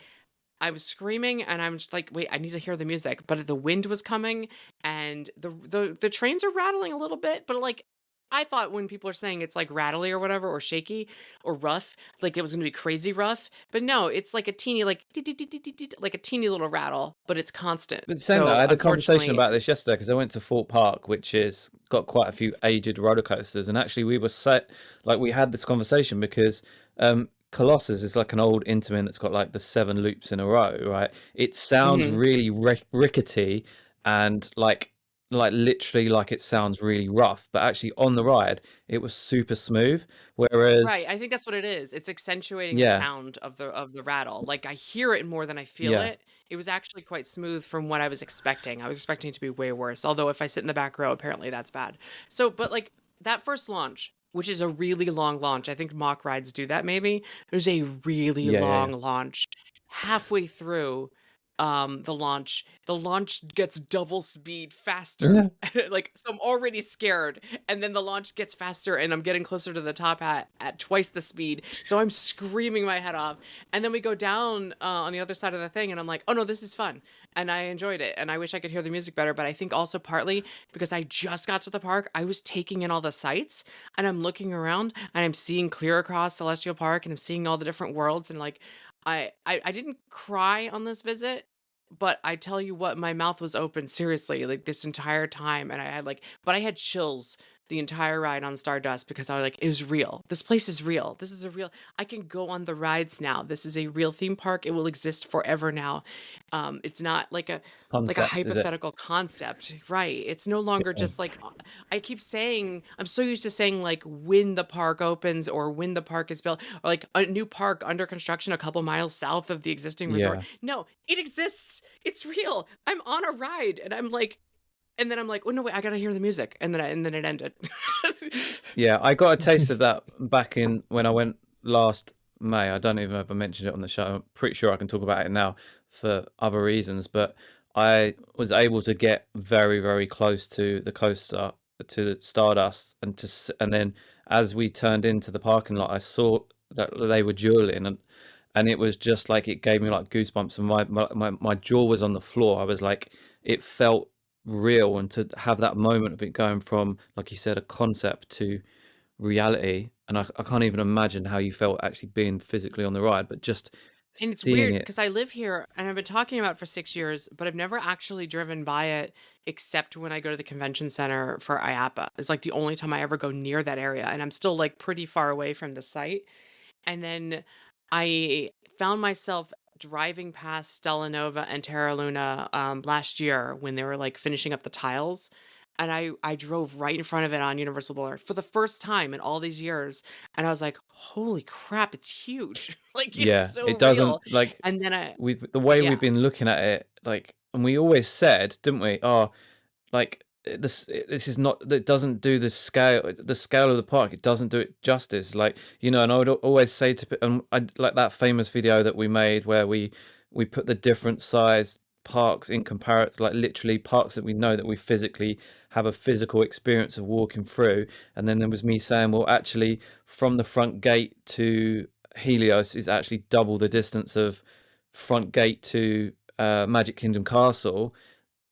was screaming and I'm just like, wait, I need to hear the music. But the wind was coming and the trains are rattling a little bit, but like I thought when people are saying it's like rattly or whatever or shaky or rough, like it was gonna be crazy rough. But no, it's like a teeny like a teeny little rattle, but it's constant. But saying that, I So had a conversation unfortunately, about this yesterday because I went to Fort Park, which is got quite a few aged roller coasters, and actually we were we had this conversation because Colossus is like an old Intamin that's got like the 7 loops in a row, right? It sounds mhm. really rickety and like literally like it sounds really rough, but actually on the ride it was super smooth. Whereas Right, I think that's what it is. It's accentuating the yeah, sound of the rattle. Like I hear it more than I feel yeah, it. It was actually quite smooth from what I was expecting. I was expecting it to be way worse. Although if I sit in the back row, apparently that's bad. So, but like that first launch, which is a really long launch, I think mock rides do that maybe. There's a really yeah. long launch. Halfway through the launch gets double speed faster. Yeah. Like so I'm already scared and then the launch gets faster and I'm getting closer to the top at twice the speed, so I'm screaming my head off. And then we go down on the other side of the thing and I'm like, oh no, this is fun, and I enjoyed it, and I wish I could hear the music better. But I think also partly because I just got to the park, I was taking in all the sights and I'm looking around and I'm seeing clear across Celestial Park and I'm seeing all the different worlds, and like I didn't cry on this visit, but I tell you what, my mouth was open seriously like this entire time, and I had like, but I had chills the entire ride on Stardust because I was like, it was real. This place is real. This is a real. I can go on the rides now. This is a real theme park. It will exist forever now. It's not like a Concept, is it? hypothetical concept, right? It's no longer Yeah. just like I keep saying. I'm so used to saying like when the park opens or when the park is built or like a new park under construction a couple miles south of the existing resort. Yeah. No, it exists. It's real. I'm on a ride and I'm like, and then I'm like, oh no, wait, I gotta hear the music, and then it ended. Yeah, I got a taste of that back in when I went last May. I don't even know if I mentioned it on the show. I'm pretty sure I can talk about it now for other reasons, but I was able to get very, very close to the coaster, to the Stardust, and then as we turned into the parking lot, I saw that they were dueling, and it was just like it gave me like goosebumps, and my jaw was on the floor. I was like, it felt real, and to have that moment of it going from, like you said, a concept to reality, and I can't even imagine how you felt actually being physically on the ride, but just And it's seeing weird it. because I live here and I've been talking about it for 6 years, but I've never actually driven by it except when I go to the convention center for IAPA. It's like the only time I ever go near that area, and I'm still like pretty far away from the site. And then I found myself driving past Stella Nova and Terra Luna last year when they were like finishing up the tiles. And I drove right in front of it on Universal Boulevard for the first time in all these years. And I was like, holy crap, it's huge. Like it's Yeah, so it doesn't real. like And then I, the way yeah, we've been looking at it, like, and we always said, didn't we? Oh, like this is not, that doesn't do the scale of the park. It doesn't do it justice. Like, and I would always say I like that famous video that we made where we put the different size parks in comparison, like literally parks that we know that we physically have a physical experience of walking through. And then there was me saying, well, actually from the front gate to Helios is actually double the distance of front gate to Magic Kingdom Castle,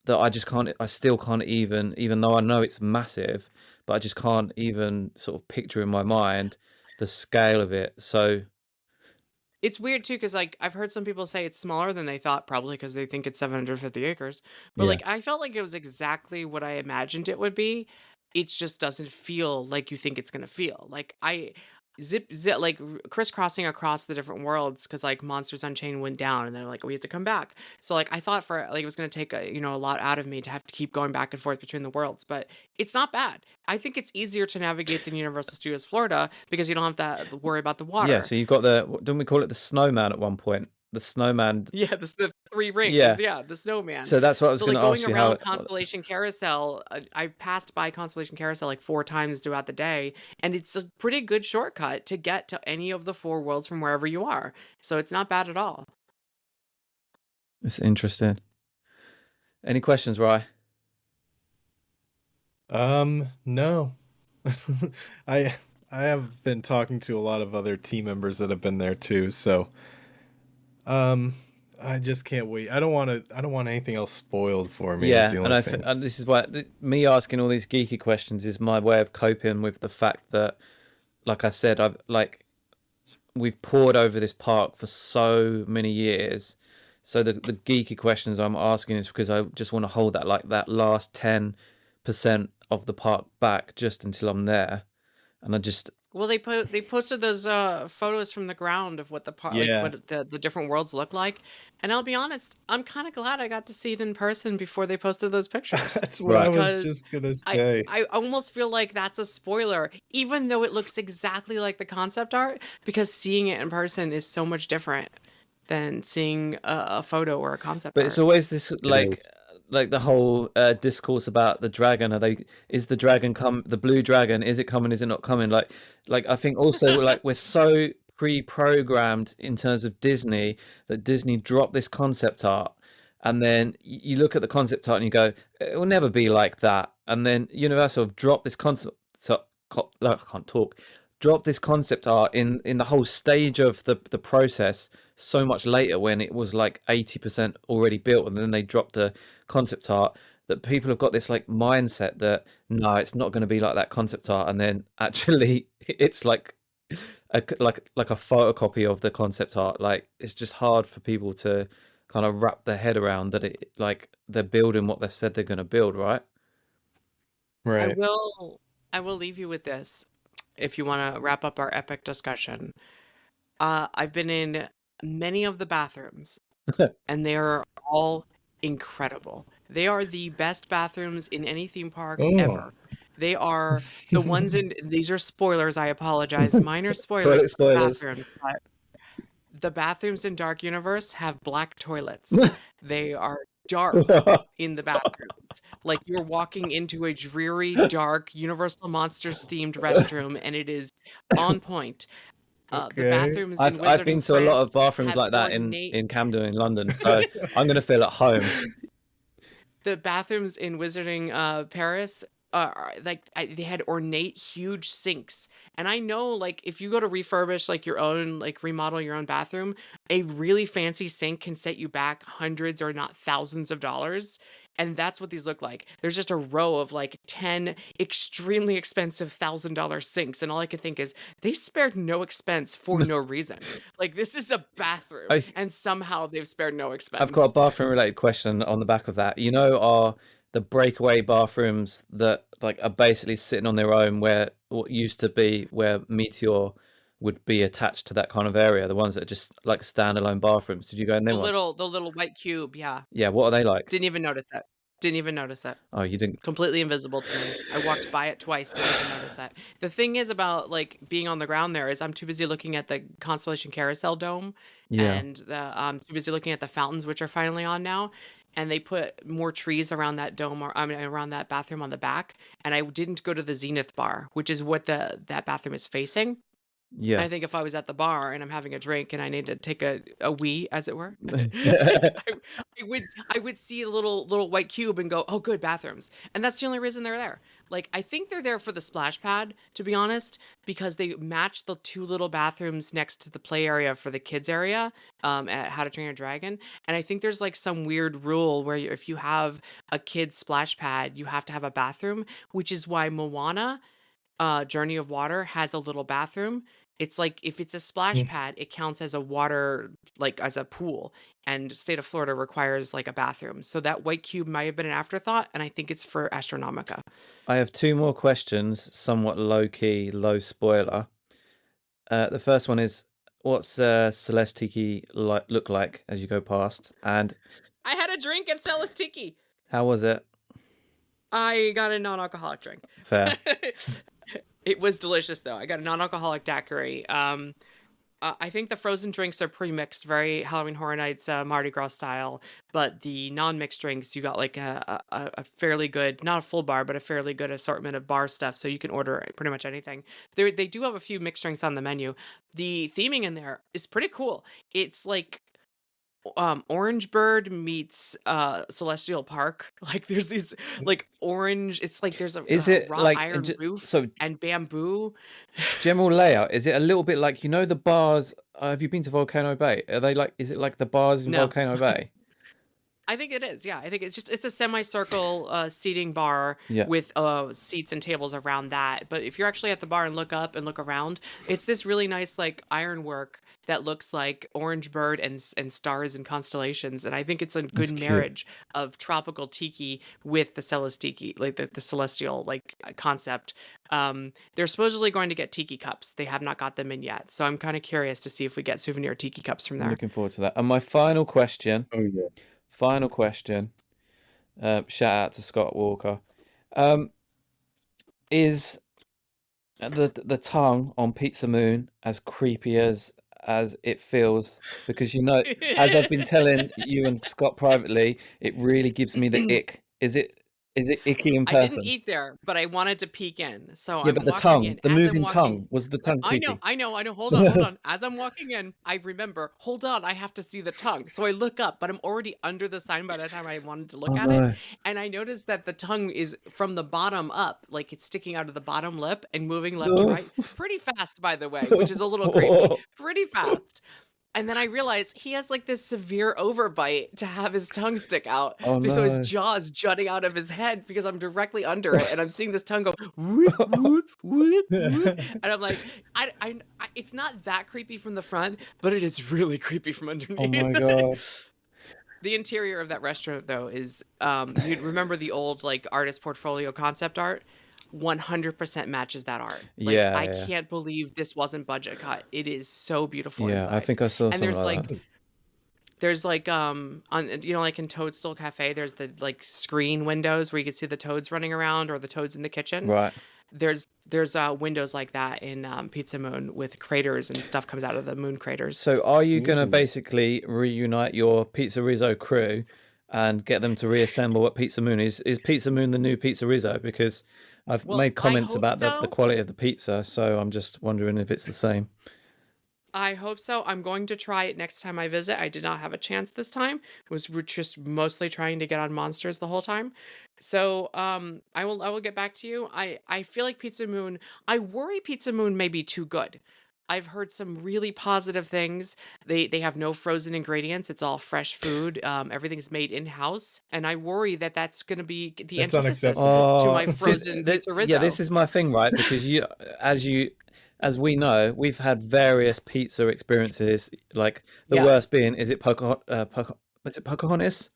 that I still can't even though I know it's massive, but I just can't even sort of picture in my mind the scale of it. So It's weird too, because like I've heard some people say it's smaller than they thought, probably because they think it's 750 acres. But yeah, like I felt like it was exactly what I imagined it would be. It just doesn't feel like you think it's gonna feel. Like I zip like crisscrossing across the different worlds because like Monsters Unchained went down and they're like we have to come back. So like I thought for like it was gonna take a lot out of me to have to keep going back and forth between the worlds, but it's not bad. I think it's easier to navigate than Universal Studios Florida because you don't have to worry about the yeah. water. So you've got didn't we call it the snowman at one point? The snowman. Yeah, the 3 rings, Yeah. yeah, the snowman. So that's what I was So, going like, to ask going you how. around Constellation Carousel, I passed by Constellation Carousel, like, 4 times throughout the day, and it's a pretty good shortcut to get to any of the 4 worlds from wherever you are, so it's not bad at all. It's interesting. Any questions, Rye? No. I I have been talking to a lot of other team members that have been there too, so I just can't wait. I don't want anything else spoiled for me is Yeah, the and only thing. and this is why me asking all these geeky questions is my way of coping with the fact that, like I said, we've poured over this park for so many years. So the geeky questions I'm asking is because I just want to hold that last 10% of the park back just until I'm there, and I just Well, they posted those, photos from the ground of what Yeah. what the different worlds look like, and I'll be honest, I'm kinda glad I got to see it in person before they posted those pictures, That's what I right. was because just gonna I say. I almost feel like that's a spoiler, even though it looks exactly like the concept art, because seeing it in person is so much different than seeing a photo or a concept But it's art. always this It is. like the whole discourse about the dragon. Is the dragon the blue dragon? Is it coming? Is it not coming? Like I think also like we're so pre-programmed in terms of Disney that Disney dropped this concept art, and then you look at the concept art and you go, it will never be like that. And then Universal have dropped this concept. I can't talk. Drop this concept art in the whole stage of the process so much later when it was like 80% already built, and then they dropped the concept art, that people have got this like mindset that no, it's not going to be like that concept art, and then actually it's like like a photocopy of the concept art. Like it's just hard for people to kind of wrap their head around that it like they're building what they said they're going to build, right? I Right. will I will leave you with this if you wanna wrap up our epic discussion. I've been in many of the bathrooms, and they are all incredible. They are the best bathrooms in any theme park Oh. ever. They are the ones in these are spoilers, I apologize, minor spoilers Toilet for the spoilers. bathrooms, but the bathrooms in Dark Universe have black toilets. They are dark in the bathrooms. Like you're walking into a dreary, dark Universal Monsters themed restroom, and it is on point. The Okay. bathrooms in I've been Wizarding to a lot of France bathrooms have like that ornate in Camden in London, so I'm gonna feel at home. the bathrooms in Wizarding Paris they had ornate huge sinks. And I know like if you go to refurbish like your own like remodel your own bathroom, a really fancy sink can set you back hundreds or not thousands of dollars. And that's what these look like. There's just a row of like 10 extremely expensive $1,000 sinks. And all I can think is they spared no expense for no reason. Like this is a bathroom I and somehow they've spared no I've got a expense. bathroom related question on the back of that. Are the breakaway bathrooms that like are basically sitting on their own, where what used to be where Meteor would be attached to that kind of area, the ones that are just like standalone bathrooms. Did you go in them ones? The little white cube, yeah. Yeah, what are they like? Didn't even notice it. Didn't even notice it. Oh, you didn't. Completely invisible to me. I walked by it twice, didn't even notice it. The thing is about like being on the ground there is I'm too busy looking at the Constellation Carousel dome Yeah. and I'm too busy looking at the fountains which are finally on now. and they put more trees around that dome, or I mean around that bathroom on the back. And I didn't go to the Zenith bar, which is what that bathroom is facing. Yeah. I think if I was at the bar and I'm having a drink and I need to take a wee, as it were, I would see a little white cube and go, oh, good, bathrooms. And that's the only reason they're there. Like, I think they're there for the splash pad, to be honest, because they match the two little bathrooms next to the play area for the kids area at How to Train Your Dragon. And I think there's like some weird rule where if you have a kid's splash pad, you have to have a bathroom, which is why Moana, Journey of Water, has a little bathroom. It's like if it's a splash pad, it counts as a water, like as a pool. And state of Florida requires like a bathroom. So that white cube might have been an afterthought, and I think it's for Astronomica. I have two more questions, somewhat low key, low spoiler. The first one is, what's Celestiki look like as you go past? And I had a drink at Celestiki. how was it? I got a non-alcoholic drink. Fair. It was delicious, though. I got a non-alcoholic daiquiri. I think the frozen drinks are pre-mixed, very Halloween Horror Nights Mardi Gras style. But the non-mixed drinks, you got like a fairly good, not a full bar, but a fairly good assortment of bar stuff. So you can order pretty much anything. They do have a few mixed drinks on the menu. The theming in there is pretty cool. It's like Orange Bird meets Celestial Park. Like there's these like orange, it's like there's a Is it wrought like iron roof so and bamboo. general layout? Is it a little bit like, you know, the bars? Have you been to Volcano Bay? Are they like? Is it like the bars in No. Volcano Bay? I think it is. Yeah, I think it's a semicircle seating bar Yeah. with seats and tables around that. But if you're actually at the bar and look up and look around, it's this really nice like ironwork that looks like Orange Bird and stars and constellations. And I think it's a That's good cute. marriage of tropical tiki with the Celestiki, like the celestial like concept. They're supposedly going to get tiki cups. They have not got them in yet, so I'm kind of curious to see if we get souvenir tiki cups from I'm there. looking forward to that. And my final question. Oh yeah. Final question. Shout out to Scott Walker. Is the tongue on Pizza Moon as creepy as it feels? Because, you know, as I've been telling you and Scott privately, it really gives me the ick. Is it icky in I person? didn't eat there, but I wanted to peek in. So Yeah, I'm but the walking tongue, in. the As I'm moving walking, tongue, was the tongue I creepy? know. Hold on. As I'm walking in, I remember, hold on, I have to see the tongue. So I look up, but I'm already under the sign by the time I wanted to look Oh at it. no. And I noticed that the tongue is from the bottom up, like it's sticking out of the bottom lip and moving left to right. Pretty fast, by the way, which is a little creepy. Pretty fast. And then I realized he has like this severe overbite to have his tongue stick out. Oh So no. his jaw's jutting out of his head because I'm directly under it. And I'm seeing this tongue go, whoop, whoop, whoop, whoop. And I'm like, I, it's not that creepy from the front, but it is really creepy from underneath. Oh my god. The interior of that restaurant, though, is, you remember the old like artist portfolio concept art? 100% matches that art. Like, Yeah, I yeah. can't believe this wasn't budget cut. It is so beautiful Yeah, inside. I think I saw And something there's like like that. there's like on, you know, like in Toadstool Cafe, there's the like screen windows where you can see the toads running around or the toads in the kitchen. Right. There's windows like that in Pizza Moon with craters and stuff comes out of the moon craters. So are you going to Ooh. basically reunite your Pizza Rizzo crew and get them to reassemble at Pizza Moon? Is Pizza Moon the new Pizza Rizzo? Because I've Well, made I comments hope about the so. quality of the pizza, so I'm just wondering if it's the same. I hope so. I'm going to try it next time I visit. I did not have a chance this time. We're just mostly trying to get on Monsters the whole time. So I will get back to you. I feel like Pizza Moon, I worry Pizza Moon may be too good. I've heard some really positive things. They have no frozen ingredients. It's all fresh food. Everything's made in-house. And I worry that that's going to be the That's antithesis unacceptable. to my See, frozen Pizza yeah, Rizzo. this is my thing, right? Because as we know, we've had various pizza experiences. Like the Yes. worst being, is it Pocahontas?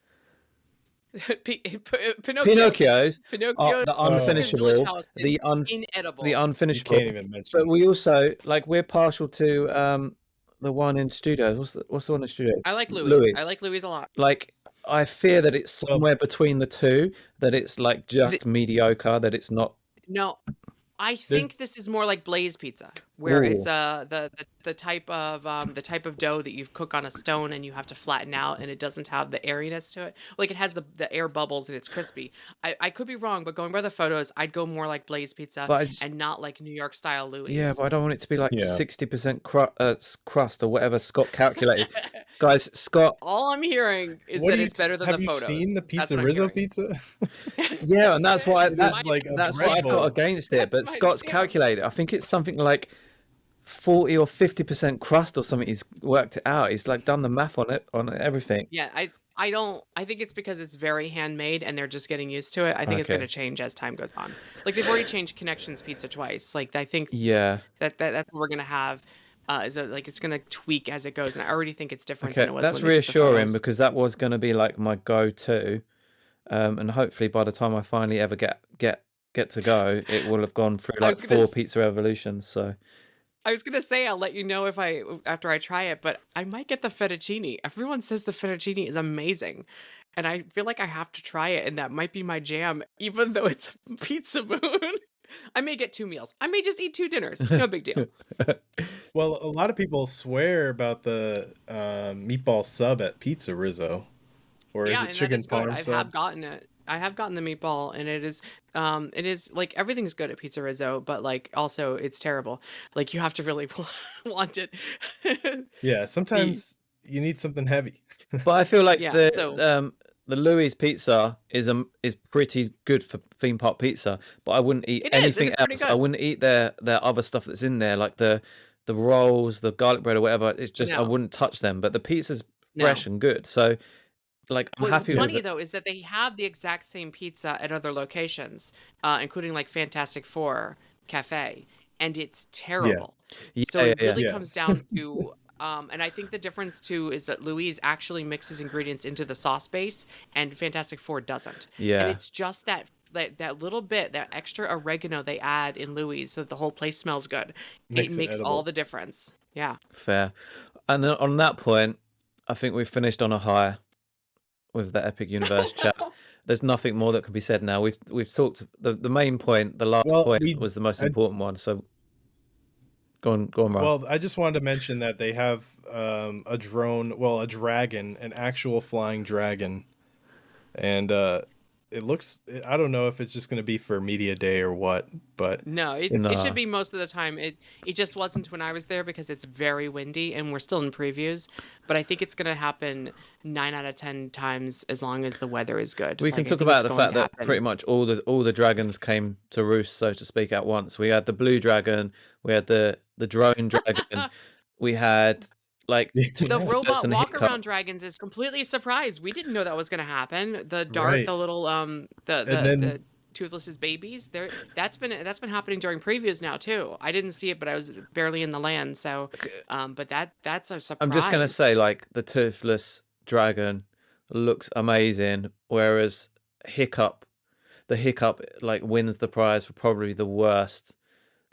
Pinocchio. Pinocchio's. Pinocchio. The Oh. Village unfinishable. House is The inedible. You unfinishable. can't even mention. But we also we're partial to the one in studios. What's the one in studios? I like Louis. Louis. I like Louis a lot. Like, I fear that it's somewhere between the two. That it's like just mediocre. That it's not. No, I think this is more like Blaze Pizza, where it's Ooh. the the type of dough that you cook on a stone and you have to flatten out, and it doesn't have the airiness to it. Like it has the air bubbles and it's crispy. I could be wrong, but going by the photos, I'd go more like Blaze Pizza But I just, and not like New York style yeah, Louis. but I don't want it to be like Yeah. 60% crust or whatever Scott calculated. Guys, Scott, All I'm hearing is What that do you it's better than have the you photos. seen the That's pizza what I'm Rizzo hearing. pizza? yeah, and that's why It's that's like a that's what I've got bread bowl. against it. That's But my Scott's jam. calculated. I think it's something like 40 or 50% crust or something. He's worked it out. He's like done the math on it, on everything. Yeah, I think it's because it's very handmade and they're just getting used to it. I think it's going to Okay. change as time goes on. Like they've already changed Connections Pizza twice. Like I think Yeah. that's what we're going to have. Is that like it's going to tweak as it goes, and I already think it's different Okay, than it was that's when they took the reassuring photos. because that was going to be like my go-to, and hopefully by the time I finally ever get to go, it will have gone through I like was gonna 4 s- pizza evolutions. So I was gonna say I'll let you know if after I try it, but I might get the fettuccine. Everyone says the fettuccine is amazing, and I feel like I have to try it, and that might be my jam, even though it's Pizza Moon. I may get 2 meals. I may just eat 2 dinners. No big deal. Well, a lot of people swear about the meatball sub at Pizza Rizzo, or is Yeah, it and that chicken is good. parm I sub? have gotten it. I have gotten the meatball, and it is like everything's good at Pizza Rizzo, but like also it's terrible. Like you have to really want it. Yeah, The sometimes you need something heavy. but I feel like yeah, so the Louis pizza is pretty good for theme park pizza, but I wouldn't eat it is. It anything is pretty else. I good. wouldn't eat their other stuff that's in there, like the rolls, the garlic bread or whatever. It's just I No, wouldn't touch them. But the pizza's fresh no. and good. So like I'm What's happy with funny it. though is that they have the exact same pizza at other locations, including like Fantastic Four Cafe, and it's Yeah, terrible. Yeah, So yeah, it yeah. really yeah, comes down to, and I think the difference too is that Louise actually mixes ingredients into the sauce base, and Fantastic Four doesn't. And Yeah. it's just that little bit, that extra oregano they add in Louise, so the whole place smells good. It makes it makes all edible. the difference. Yeah. Fair. And then on that point, I think we've finished on a high with the Epic Universe chat. There's nothing more that can be said now. We've talked the main point, the last Well, point was the most I, important one. So go on, Ryan. well, I just wanted to mention that they have a drone, well, a dragon, an actual flying dragon, and it looks. I don't know if it's just going to be for Media Day or what, but No, it it's should Nah. be most of the time. It just wasn't when I was there because it's very windy and we're still in previews. But I think it's going to happen 9 out of 10 times as long as the weather is good. We Like can I talk think it's about the going fact to that pretty happen. much all the dragons came to roost, so to speak, at once. We had the blue dragon, we had the drone dragon, we had like two The yeah, pilots robot and a walk hiccup. around dragons is completely surprised. We didn't know that was going to happen. The right. little And then the Toothless's babies. That's been happening during previews now too. I didn't see it, but I was barely in the land. So, but that's a I'm just gonna surprise. say, like, the toothless dragon looks amazing, whereas the hiccup like wins the prize for probably the worst.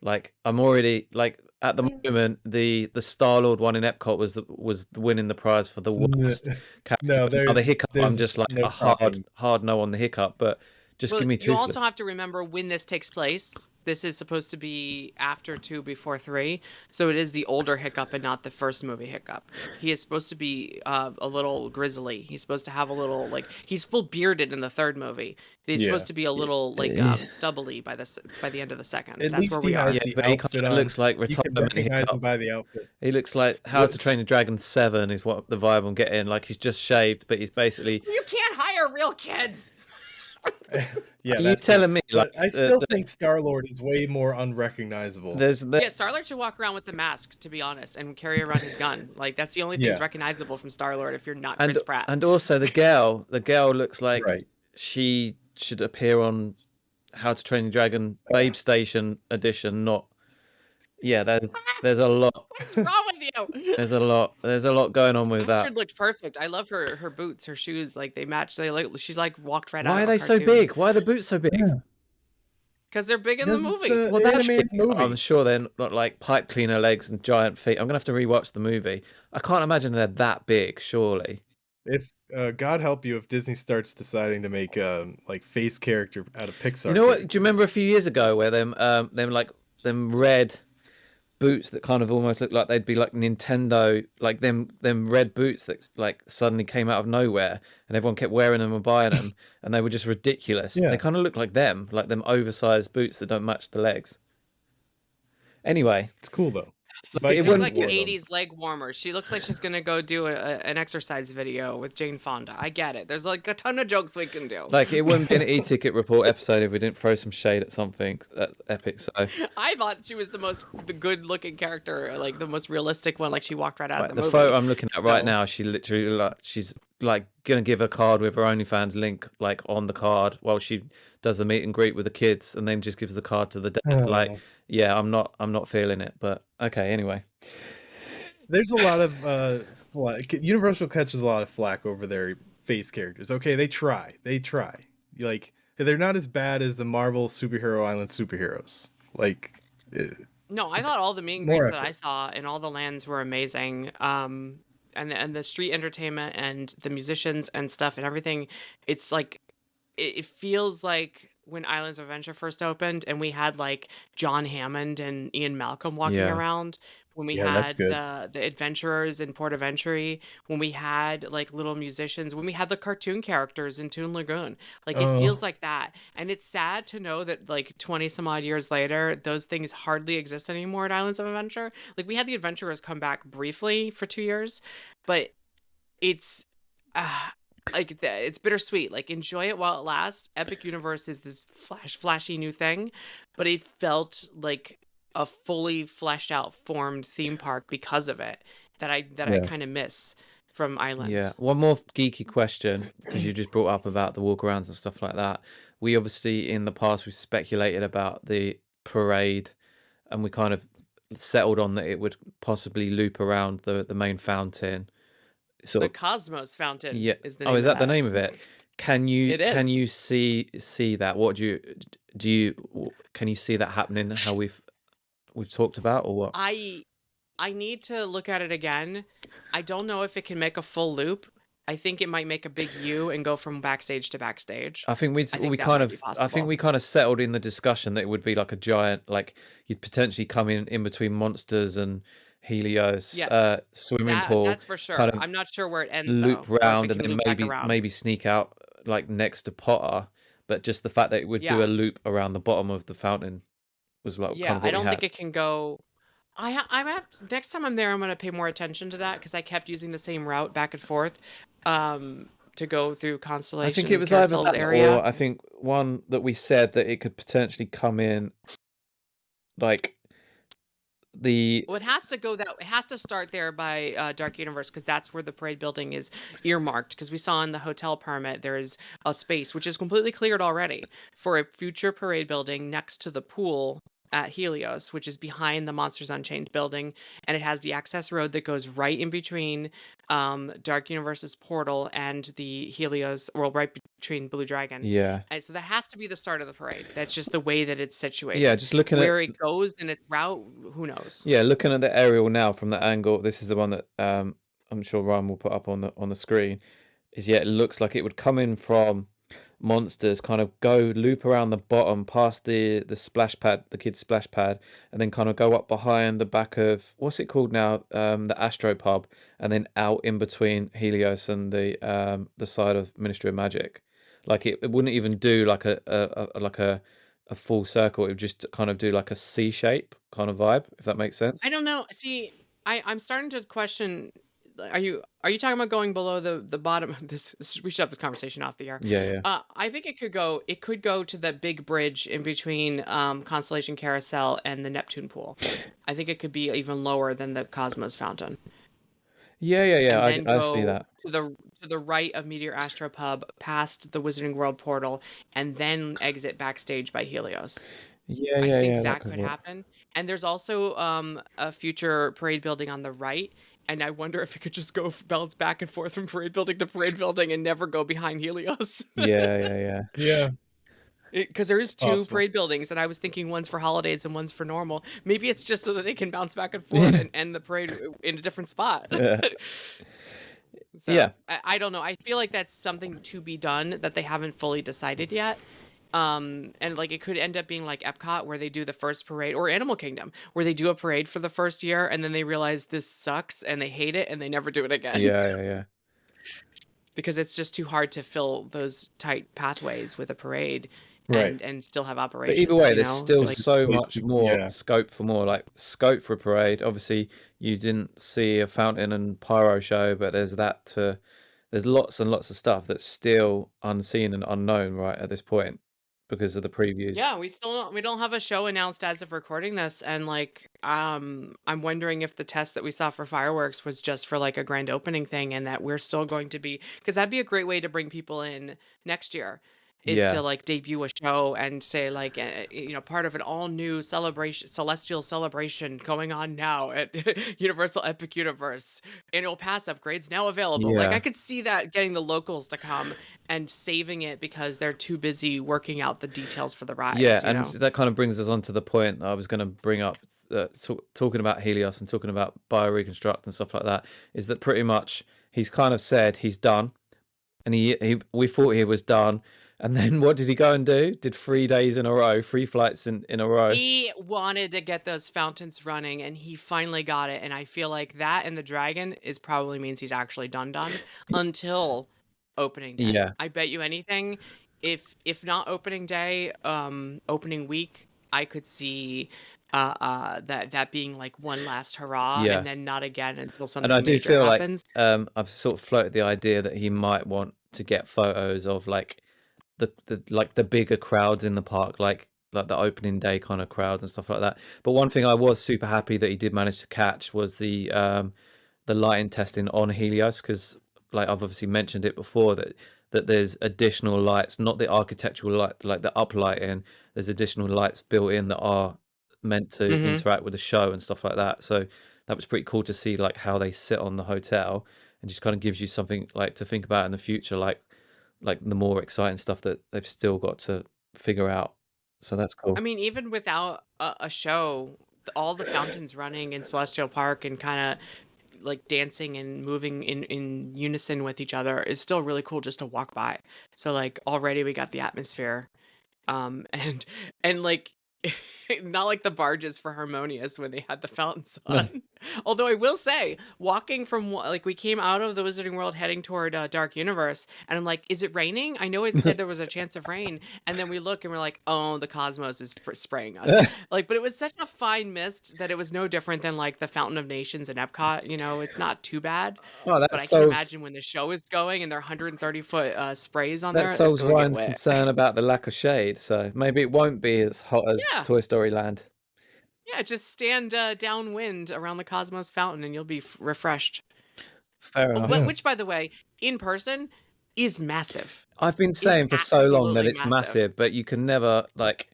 Like, I'm already like at the moment the Star-Lord one in Epcot was winning the prize for the worst character. No, Now the hiccup, I'm there's just like no a talking. hard no on the hiccup, but just Well, give me you also toothless. have to remember when this takes place. This is supposed to be after 2, before 3. So it is the older Hiccup and not the first movie Hiccup. He is supposed to be a little grizzly. He's supposed to have a little, like, he's full bearded in the 3rd movie. He's Yeah, supposed to be a little, like, Yeah, stubbly by the end of the 2nd. at That's where least he we are. has the but he outfit kind of on. looks like You can retirement recognize him hiccup. by the outfit. He looks like How to What's Train a Dragon 7 is what the vibe I'm getting. Like, he's just shaved, but he's basically. You can't hire real kids. yeah, Are you that's true. telling me like But I still think Star-Lord is way more unrecognizable. Yeah, Star-Lord should walk around with the mask, to be honest, and carry around his gun. Like that's the only things Yeah, recognizable from Star-Lord if you're not and Chris Pratt. also the girl looks like right. she should appear on How to Train Your Dragon Babe Station edition, not. Yeah, there's a lot. What's wrong with you? There's a lot going on with that. Astrid looked perfect. I love her boots, her shoes, like they match. She's like walked right out Why are of a they so cartoon. big? Why are the boots so big? Yeah. Because they're big in the Because it's movie. an Well, that's animated movie. I'm sure they're not like pipe cleaner legs and giant feet. I'm gonna have to rewatch the movie. I can't imagine they're that big. Surely. If God help you if Disney starts deciding to make like face character out of Pixar. You know what? Do you remember a characters. few years ago where them red boots that kind of almost look like they'd be like Nintendo, like them red boots that like suddenly came out of nowhere and everyone kept wearing them and buying them and they were just ridiculous. Yeah. They kind of look like them oversized boots that don't match the legs. Anyway, It's cool though. They it look wouldn't- like your wore them. 80s leg warmers. She looks like she's going to go do an exercise video with Jane Fonda. I get it. There's like a ton of jokes we can do. like it wouldn't be an e-ticket report episode if we didn't throw some shade at something epic. So I thought she was the good looking character, like the most realistic one. Like she walked right out of the movie. photo I'm looking at right So- now, she's like gonna give a card with her OnlyFans link like on the card while she does the meet and greet with the kids, and then just gives the card to the dad. Like, yeah, I'm not feeling it, but okay. Anyway, There's a lot of flack. Universal catches a lot of flack over their face characters. Okay, they try. Like, they're not as bad as the Marvel Superhero Island superheroes. Like, No, I thought all the meet and More greets that effort. I saw in all the lands were amazing. And the street entertainment and the musicians and stuff and everything. It's like it feels like when Islands of Adventure first opened and we had like John Hammond and Ian Malcolm walking Yeah. around. When we Yeah, that's had good. the adventurers in Port Aventure, when we had like little musicians, when we had the cartoon characters in Toon Lagoon, like it feels like that. And it's sad to know that like 20 some odd years later, those things hardly exist anymore at Islands of Adventure. Like we had the adventurers come back briefly for 2 years, but it's like it's bittersweet. Like enjoy it while it lasts. Epic Universe is this flashy new thing, but it felt like a fully fleshed out formed theme park because of it that I kind of miss from Islands. yeah. One more geeky question, because you just brought up about the walkarounds and stuff like that. We obviously in the past we've speculated about the parade, and we kind of settled on that it would possibly loop around the main fountain. So The Cosmos Fountain is the name oh, is of that the name of it? Can you It is. can you see that? What do you can you see that happening? How we've talked about, or what? I need to look at it again. I don't know if it can make a full loop. I think it might make a big U and go from backstage to backstage. I think I think we that kind might of be I think possible. we kind of settled in the discussion that it would be like a giant, like you'd potentially come in between Monsters and Helios Yes. swimming pool, That's for sure. kind of I'm not sure where it ends loop though, or if round, it and can then loop back around. maybe sneak out like next to Potter. But just the fact that it would do Yeah. a loop around the bottom of the fountain was like Yeah, kind of I what we don't think had. it can go. I'm have next time I'm there, I'm gonna pay more attention to that because I kept using the same route back and forth, to go through I Constellation think it was either Carousel's that, area. or I think one that we said that it could potentially come in like the Well, it has to go that. It has to start there by Dark Universe because that's where the parade building is earmarked. Because we saw in the hotel permit there is a space which is completely cleared already for a future parade building next to the pool at Helios, which is behind the Monsters Unchained building, and it has the access road that goes right in between Dark Universe's portal and the Helios, well, right between Blue Dragon. yeah. And so that has to be the start of the parade. That's just the way that it's situated. Yeah, just looking Where at it goes in its route, who knows? looking at the aerial now from that angle. This is the one that I'm sure Ryan will put up on the screen. Is it looks like it would come in from Monsters, kind of go loop around the bottom past the splash pad, the kids splash pad, and then kind of go up behind the back of what's it called now, the Astro Pub, and then out in between Helios and the side of Ministry of Magic. Like it wouldn't even do like a full circle. It would just kind of do like a C shape kind of vibe, if that makes sense. I don't know. See, I'm starting to question. Are you talking about going below the bottom? We should have this conversation off the air. Yeah. I think it could go. It could go to the big bridge in between Constellation Carousel and the Neptune pool. I think it could be even lower than the Cosmos Fountain. Yeah. And then I see go that. to the right of Meteor Astro Pub, past the Wizarding World portal, and then exit backstage by Helios. Yeah, I think that that could could work. happen. And there's also a future parade building on the right. And I wonder if it could just go bounce back and forth from parade building to parade building and never go behind Helios. Yeah. Yeah. Because there is two Possible. parade buildings, and I was thinking one's for holidays and one's for normal. Maybe it's just so that they can bounce back and forth and end the parade in a different spot. Yeah. So, Yeah. I don't know. I feel like that's something to be done that they haven't fully decided yet. And like it could end up being like Epcot where they do the first parade, or Animal Kingdom where they do a parade for the first year and then they realize this sucks and they hate it and they never do it again. Yeah. Because it's just too hard to fill those tight pathways with a parade Right. and still have But operations, either way, you there's know? still Like, so Space much to- more yeah. scope for more, like scope for a parade. Obviously, you didn't see a fountain and pyro show, but there's lots and lots of stuff that's still unseen and unknown right at this point because of the previews. yeah, we don't have a show announced as of recording this, and like I'm wondering if the test that we saw for fireworks was just for like a grand opening thing, and that we're still going to be, because that'd be a great way to bring people in next year, is Yeah. to like debut a show and say like part of an all new celestial celebration going on now at Universal Epic Universe. Annual pass upgrades now available. Like Yeah. I could see that getting the locals to come and saving it because they're too busy working out the details for the rides. Yeah, you and know? that kind of brings us on to the point I was going to bring up, talking about Helios and talking about bioreconstruct and stuff like that, is that pretty much he's kind of said he's done, and we thought he was done, and then what did he go and do? Did 3 days in a row, 3 flights in a row. He wanted to get those fountains running and he finally got it. And I feel like that and the dragon is probably means he's actually done until opening day. Yeah. I bet you anything, if not opening day, opening week, I could see that being like one last hurrah, Yeah. and then not again until And something I do major feel happens. like I've sort of floated the idea that he might want to get photos of like the bigger crowds in the park, like the opening day kind of crowds and stuff like that. But one thing I was super happy that he did manage to catch was the lighting testing on Helios, because like I've obviously mentioned it before that there's additional lights, not the architectural light, like the up lighting. There's additional lights built in that are meant to Mhm. interact with the show and stuff like that. So that was pretty cool to see like how they sit on the hotel, and just kind of gives you something like to think about in the future, like the more exciting stuff that they've still got to figure out. So that's cool. I mean, even without a show, all the fountains running in Celestial Park and kind of like dancing and moving in unison with each other is still really cool just to walk by. So like already we got the atmosphere, and like not like the barges for Harmonious when they had the fountains on. Although I will say, walking from like we came out of the Wizarding World heading toward Dark Universe, and I'm like, is it raining? I know it said there was a chance of rain, and then we look and we're like, oh, the cosmos is spraying us. Like, but it was such a fine mist that it was no different than like the Fountain of Nations in Epcot. You know, it's not too bad. Oh, But that I can solves imagine when the show is going and there are 130-foot sprays on that there, it's solves going to get Ryan's wet. concern about the lack of shade. So maybe it won't be as hot as Yeah. Toy Story Land. Yeah, just stand downwind around the Cosmos Fountain and you'll be refreshed. Fair enough. Yeah. Which, by the way, in person is massive. I've been saying for so long that absolutely it's massive. massive, but you can never like,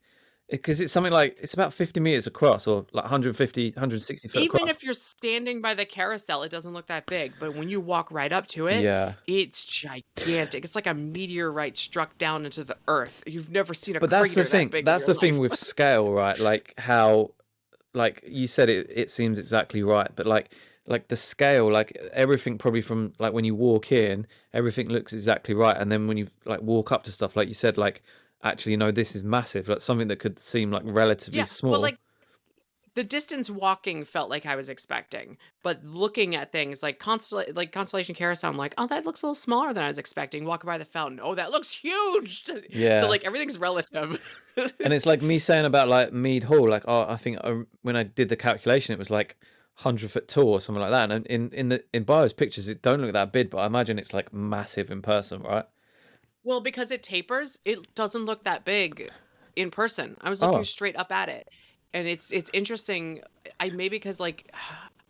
because it's something like it's about 50 meters across, or like 150, 160 foot Even across. if you're standing by the carousel, it doesn't look that big. But when you walk right up to it, Yeah. it's gigantic. It's like a meteorite struck down into the earth. You've never seen a But crater that's the thing. that big. That's in the your thing life. with scale, right? Like how, like you said, it seems exactly right. But like the scale, like everything probably from like when you walk in, everything looks exactly right, and then when you like walk up to stuff, like you said, like actually no, this is massive. Like something that could seem like relatively Yeah, small. well, like the distance walking felt like I was expecting, but looking at things like Constellation Carousel, I'm like, oh, that looks a little smaller than I was expecting. Walking by the fountain, oh, that looks huge. Yeah. So like everything's relative. And it's like me saying about like Mead Hall, like oh, I think when I did the calculation, it was like 100-foot tall or something like that. And in Bio's pictures, it don't look that big, but I imagine it's like massive in person, right? Well, because it tapers, it doesn't look that big in person. I was looking Oh. straight up at it, and it's interesting. Maybe because like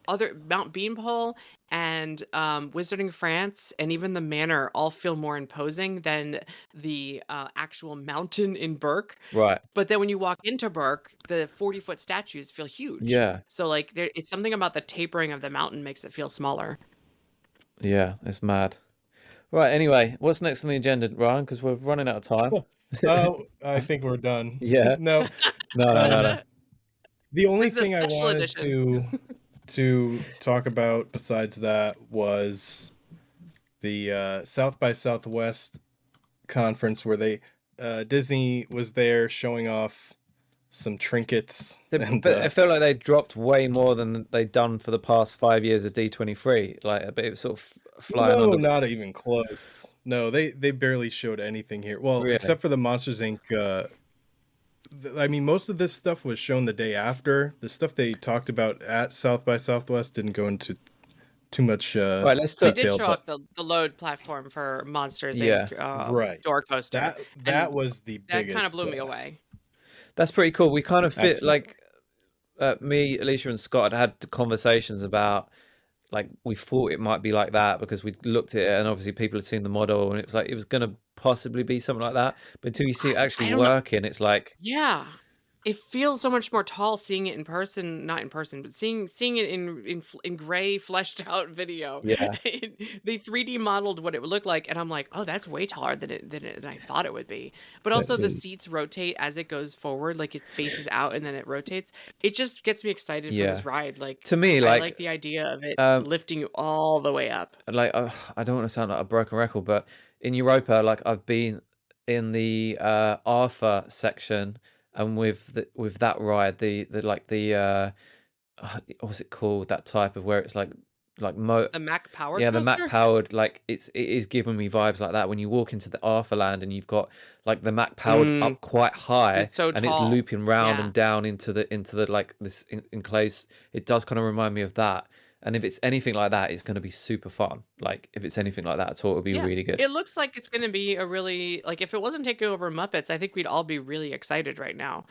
other Mount Beanpole and Wizarding France and even the Manor all feel more imposing than the actual mountain in Berk. Right. But then when you walk into Berk, the 40-foot statues feel huge. Yeah. So like it's something about the tapering of the mountain makes it feel smaller. Yeah, it's mad. Right. Anyway, what's next on the agenda, Ryan? Because we're running out of time. Oh, I think we're done. Yeah. No. No. The only This is a thing I special wanted edition. to talk about besides that was the South by Southwest conference where they Disney was there showing off some trinkets. And But it felt like they dropped way more than they'd done for the past 5 years of D23. Like, but it was sort of flying no, under. not even close. No, they barely showed anything here. Well, Really? except for the Monsters Inc. I mean, most of this stuff was shown the day after. The stuff they talked about at South by Southwest didn't go into too much Right, let's They talk. did detail. show But off the load platform for Monsters Yeah. Inc. Right. Door coaster. that And was the that biggest. kind of blew me away. That's pretty cool. We kind of fit Excellent. like me, Alicia, and Scott had conversations about like we thought it might be like that because we looked at it and obviously people had seen the model and it was like it was going to possibly be something like that. But until you see it I actually don't know. working, it's like Yeah. It feels so much more tall seeing it in person, not in person, but seeing it in gray fleshed out video. Yeah. They 3D modeled what it would look like, and I'm like, oh, that's way taller than I thought it would be. But also the seats rotate as it goes forward, like it faces out and then it rotates. It just gets me excited for Yeah. this ride. Like to me, I like like the idea of it um, lifting you all the way up. like I don't want to sound like a broken record, but in Europa, like I've been in the Arthur section, and with that ride, the like the what's it called? That type of where it's like The Mac powered yeah, the Mac coaster? powered, like it is giving me vibes like that when you walk into the Arthur land and you've got like the Mac powered up quite high It's so and it's tall. looping round Yeah. and down into the like this enclosed. It does kind of remind me of that. And if it's anything like that, it's going to be super fun. Like if it's anything like that at all, it'll be Yeah, really good. it looks like it's going to be a really like if it wasn't taking over Muppets, I think we'd all be really excited right now.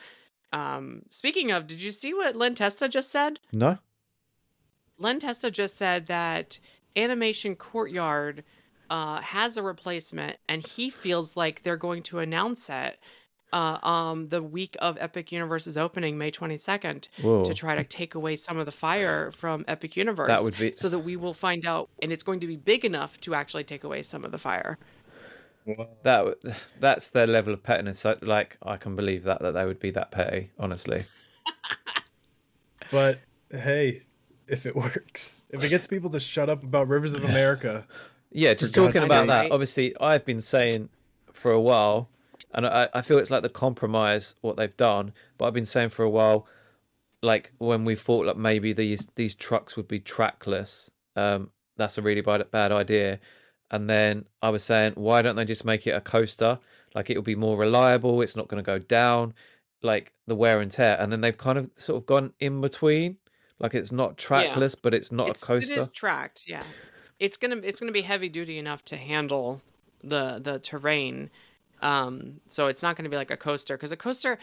Speaking of, did you see what Len Testa just said? No? Len Testa just said that Animation Courtyard has a replacement, and he feels like they're going to announce it the week of Epic Universe's opening, May 22nd, to Whoa. try to take away some of the fire from Epic Universe, That would be so that we will find out, and it's going to be big enough to actually take away some of the fire. that's their level of pettiness. Like I can believe that they would be that petty, honestly. But hey, if it works, if it gets people to shut up about Rivers of America, Yeah, for just God's talking about sake. that. Right? Obviously, I've been saying for a while, and I feel it's like the compromise what they've done. But I've been saying for a while, like when we thought like maybe these trucks would be trackless, that's a really bad idea. And then I was saying, why don't they just make it a coaster? Like it'll be more reliable. It's not going to go down, like the wear and tear. And then they've kind of sort of gone in between. Like it's not Yeah, trackless, but it's not a it is coaster. tracked. Yeah, it's gonna be heavy duty enough to handle the terrain. So it's not gonna be like a coaster, because a coaster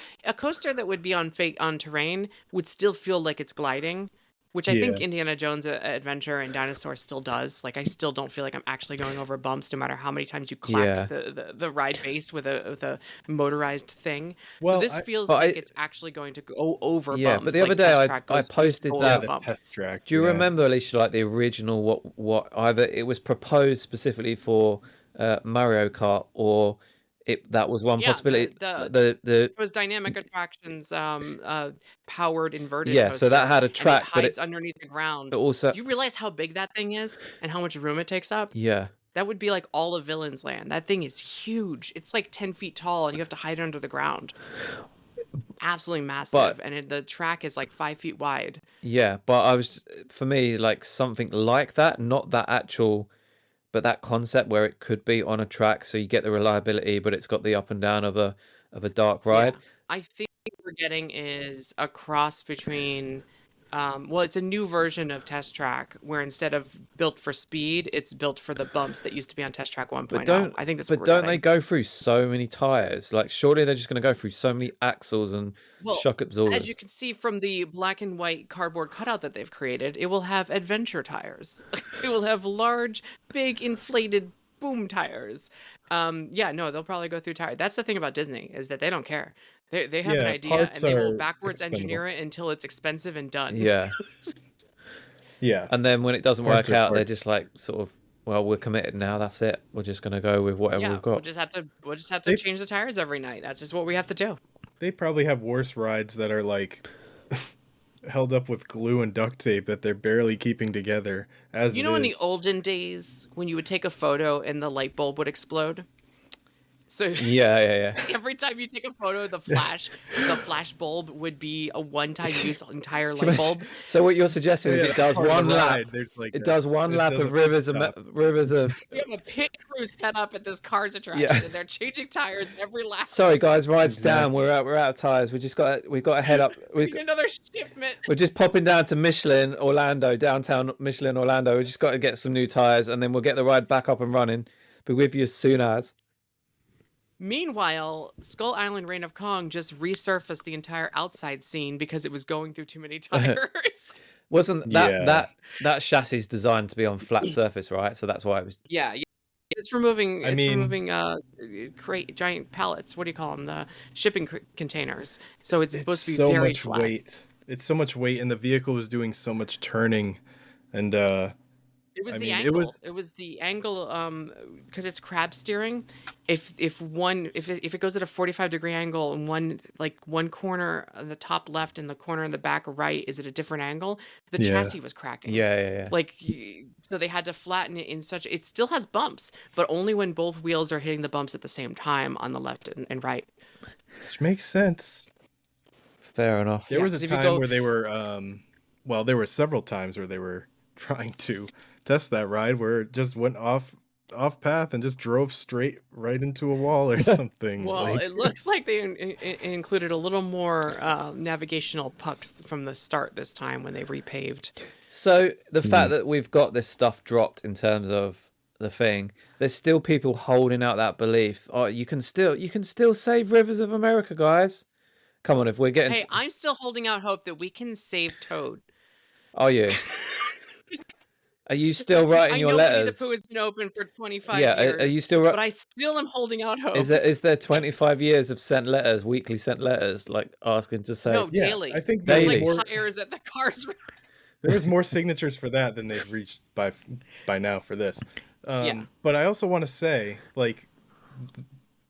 that would be on terrain would still feel like it's gliding, which I think Yeah. Indiana Jones Adventure and Dinosaur still does. Like I still don't feel like I'm actually going over bumps, no matter how many times you clack Yeah. the ride base with a motorized thing. So Well, this feels but like I- it's actually going to go over Yeah, bumps. but the other like day Test I Track goes posted over that- the bumps. test track. Do you yeah. remember, Alicia, like the original what either it was proposed specifically for Mario Kart, or that was one Yeah, possibility. the The it was Dynamic Attractions, powered inverted yeah, so that coaster, had a and it track, but hides it underneath the ground. also Do you realize how big that thing is and how much room it takes up? yeah. That would be like all of Villain's Land. That thing is huge. It's like 10 feet tall, and you have to hide under the ground. Absolutely massive, and the track is like 5 feet wide. Yeah, but for me, like something like that, not that actual, but that concept where it could be on a track, so you get the reliability, but it's got the up and down of a dark Yeah, ride. I think what we're getting is a cross between, well, it's a new version of Test Track, where instead of built for speed, it's built for the bumps that used to be on Test Track 1.0. But I think that's but what we're don't they getting. go through so many tires? Like surely they're just going to go through so many axles and Well, shock as absorbers. you can see from the black and white cardboard cutout that they've created, it will have adventure tires. It will have large, big, inflated boom tires. Yeah, no, they'll probably go through tires. That's the thing about Disney, is that they don't care. They have an Yeah, idea, parts and they will are backwards expendable. engineer it until it's expensive and done. Yeah. Yeah. And then when it doesn't Parts work are out, they're parts. just like sort of, well, we're committed now. That's it. We're just going to go with whatever Yeah, we've got. we'll just have to They- change the tires every night. That's just what we have to do. They probably have worse rides that are like held up with glue and duct tape that they're barely keeping together as You it know, in the is. olden days, when you would take a photo and the light bulb would explode? So Yeah. every time you take a photo, the flash bulb would be a one-time use entire Can you light imagine- bulb. So what you're suggesting is Yeah, it does part of the one lap. ride, there's like It does one lap does of a rivers pit of stop. rivers of. We have a pit crew set up at this Cars attraction, Yeah. and they're changing tires every lap. Sorry guys, ride's down. Exactly. We're out of tires. We've got to head up. We need another shipment. We're just popping down to Michelin Orlando, downtown Michelin Orlando. We just got to get some new tires, and then we'll get the ride back up and running. Be with you as soon as. Meanwhile, Skull Island Reign of Kong just resurfaced the entire outside scene because it was going through too many tires. Wasn't that Yeah. that chassis is designed to be on flat surface, right? So that's why it was. Yeah, it's removing. I mean- Giant pallets. What do you call them? The shipping containers. So it's supposed to be so very much flat. weight. It's so much weight, and the vehicle was doing so much turning, and It was I the mean, angle. it was the angle. Because it's crab steering. If it goes at a 45-degree angle and one corner on the top left and the corner in the back right is at a different angle, the Yeah. chassis was cracking. Yeah. So they had to flatten it in such. It still has bumps, but only when both wheels are hitting the bumps at the same time on the left and right. which makes sense. Fair enough. There Yeah, was 'cause a if you time go- where they were, well, there were several times where they were trying to test that ride where it just went off path and just drove straight right into a wall or something. Well, like- it looks like they included a little more navigational pucks from the start this time when they repaved. So the fact that we've got this stuff dropped in terms of the thing, there's still people holding out that belief. Oh, you can still save rivers of America, guys. Come on, if we're getting. Hey, I'm still holding out hope that we can save Toad. Are you? Are you still writing your I know Winnie the letters? Pooh has been open for 25 Yeah, years. are you still But I still am holding out hope. Is there 25 years of sent letters, weekly sent letters, like asking to say? No, Yeah, daily. I think There's daily. like more- tires at the cars. there was more signatures for that than they've reached by now for this. Yeah. But I also want to say, like,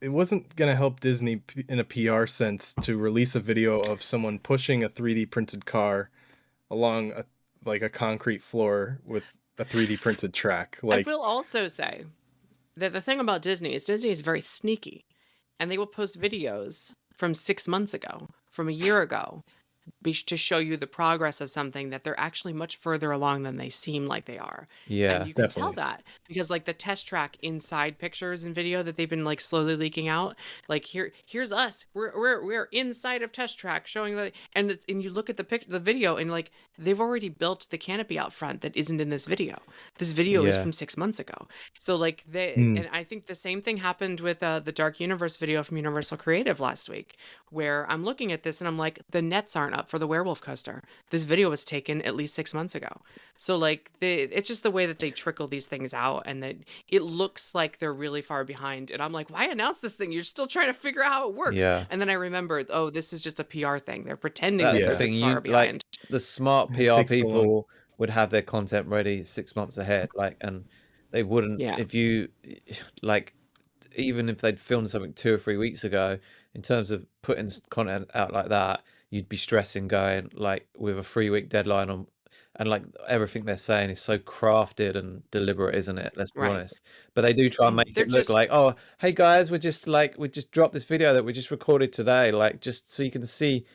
it wasn't going to help Disney in a PR sense to release a video of someone pushing a 3D printed car along a concrete floor with a 3D printed track. Like, I will also say that the thing about Disney is very sneaky, and they will post videos from 6 months ago, from a year ago, to show you the progress of something that they're actually much further along than they seem like they are. Yeah, And you can tell definitely. that because like the test track inside pictures and video that they've been like slowly leaking out, like here's us. We're inside of test track showing that, and you look at the video and like they've already built the canopy out front that isn't in this video. This video is Yeah. from 6 months ago. So like and I think the same thing happened with the Dark Universe video from Universal Creative last week, where I'm looking at this and I'm like, the nets aren't up for the werewolf coaster. This video was taken at least 6 months ago. So like it's just the way that they trickle these things out, and that it looks like they're really far behind. And I'm like, why announce this thing? You're still trying to figure out how it works. Yeah. And then I remembered, oh, this is just a PR thing. They're pretending that's this the is thing. this You far like behind. the smart It PR takes so long. people would have their content ready 6 months ahead, like, and they wouldn't Yeah. if you like, even if they'd filmed something 2 or 3 weeks ago. In terms of putting content out like that, you'd be stressing, going like with a 3-week deadline on, and like everything they're saying is so crafted and deliberate, isn't it? Let's be Right. honest. But they do try and make They're it look just- like, oh, hey guys, we just dropped this video that we just recorded today, like just so you can see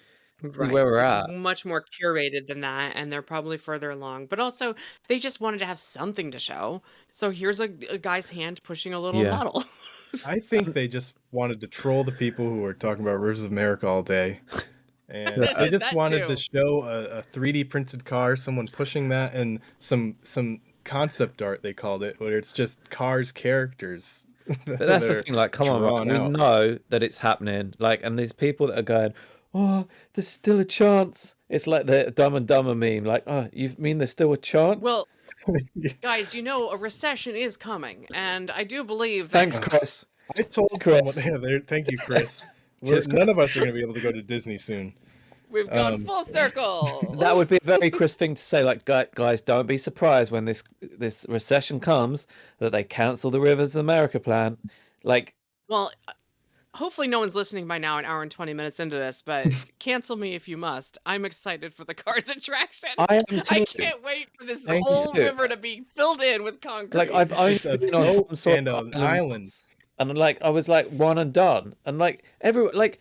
Right. where we're It's at. much more curated than that, and they're probably further along. But also, they just wanted to have something to show. So here's a guy's hand pushing a little Yeah. model. I think they just wanted to troll the people who were talking about Rivers of America all day. And they just That wanted too. to show a 3D printed car, someone pushing that, and some concept art, they called it, where it's just cars characters. But that's the thing, like, come on, drawn right? We out. know that it's happening. Like, and there's people that are going, oh, there's still a chance. It's like the Dumb and Dumber meme, like, oh, you mean there's still a chance? Well, guys, a recession is coming, and I do believe that Thanks, Chris. I told Chris. someone, thank you, Chris. Cheers, None of us are going to be able to go to Disney soon. we've gone full circle. That would be a very Chris thing to say. Like, guys, don't be surprised when this recession comes that they cancel the Rivers of America plan. Like, Well, hopefully no one's listening by now, an hour and 20 minutes into this, but cancel me if you must. I'm excited for the Cars attraction. I am too. I can't wait for this Thank whole you. river to be filled in with concrete. I've only It's a been on boat some sort and of an island. and like I was like one and done, and like everyone like.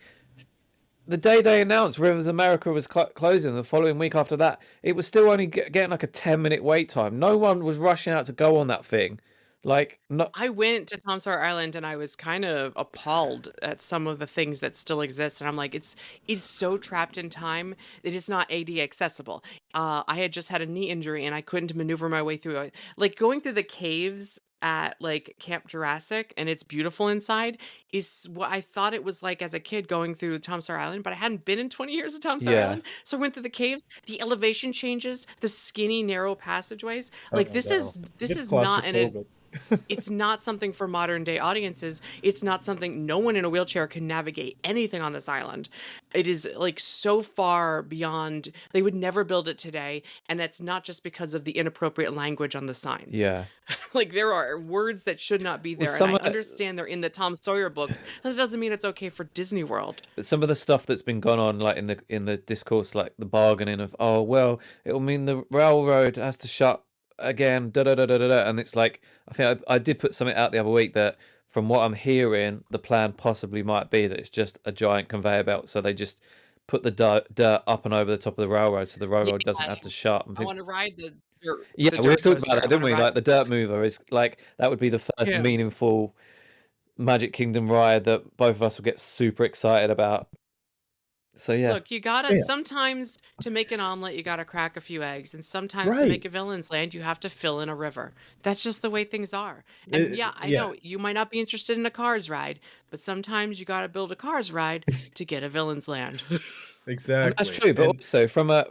The day they announced Rivers America was closing, the following week after that, it was still only getting like a 10-minute wait time. No one was rushing out to go on that thing. Like, no. I went to Tom Sawyer Island and I was kind of appalled at some of the things that still exist. And I'm like, it's so trapped in time that it's not AD accessible. I had just had a knee injury and I couldn't maneuver my way through it. Like going through the caves at like Camp Jurassic, and it's beautiful inside, is what I thought it was like as a kid going through Tom Sawyer Island, but I hadn't been in 20 years of Tom Sawyer Yeah. Island. So I went through the caves, the elevation changes, the skinny, narrow passageways. Oh, Like this no. is It's not claustrophobic. it's not something for modern day audiences. It's not something, no one in a wheelchair can navigate anything on this island. It is like so far beyond, they would never build it today. And that's not just because of the inappropriate language on the signs. Yeah. Like there are words that should not be Well, there. some And I of the- understand they're in the Tom Sawyer books. That doesn't mean it's okay for Disney World. But some of the stuff that's been gone on, like in the discourse, like the bargaining of, oh well, it'll mean the railroad has to shut again, da da da da da, da. And it's like, I think I did put something out the other week that, from what I'm hearing, the plan possibly might be that it's just a giant conveyor belt, so they just put the dirt up and over the top of the railroad, so the railroad doesn't have to shut. I want to ride the dirt. Yeah, the we dirt talked coaster. about that, I didn't wanna we? ride- Like the dirt mover is like that would be the first Yeah. meaningful Magic Kingdom ride that both of us will get super excited about. So yeah, Look, you gotta Yeah. sometimes to make an omelet, you gotta crack a few eggs, and sometimes to make Right. a villain's land, you have to fill in a river. That's just the way things are. And yeah, I yeah. know you might not be interested in a Cars ride, but sometimes you gotta build a Cars ride to get a villain's land. Exactly. that's true. But also from a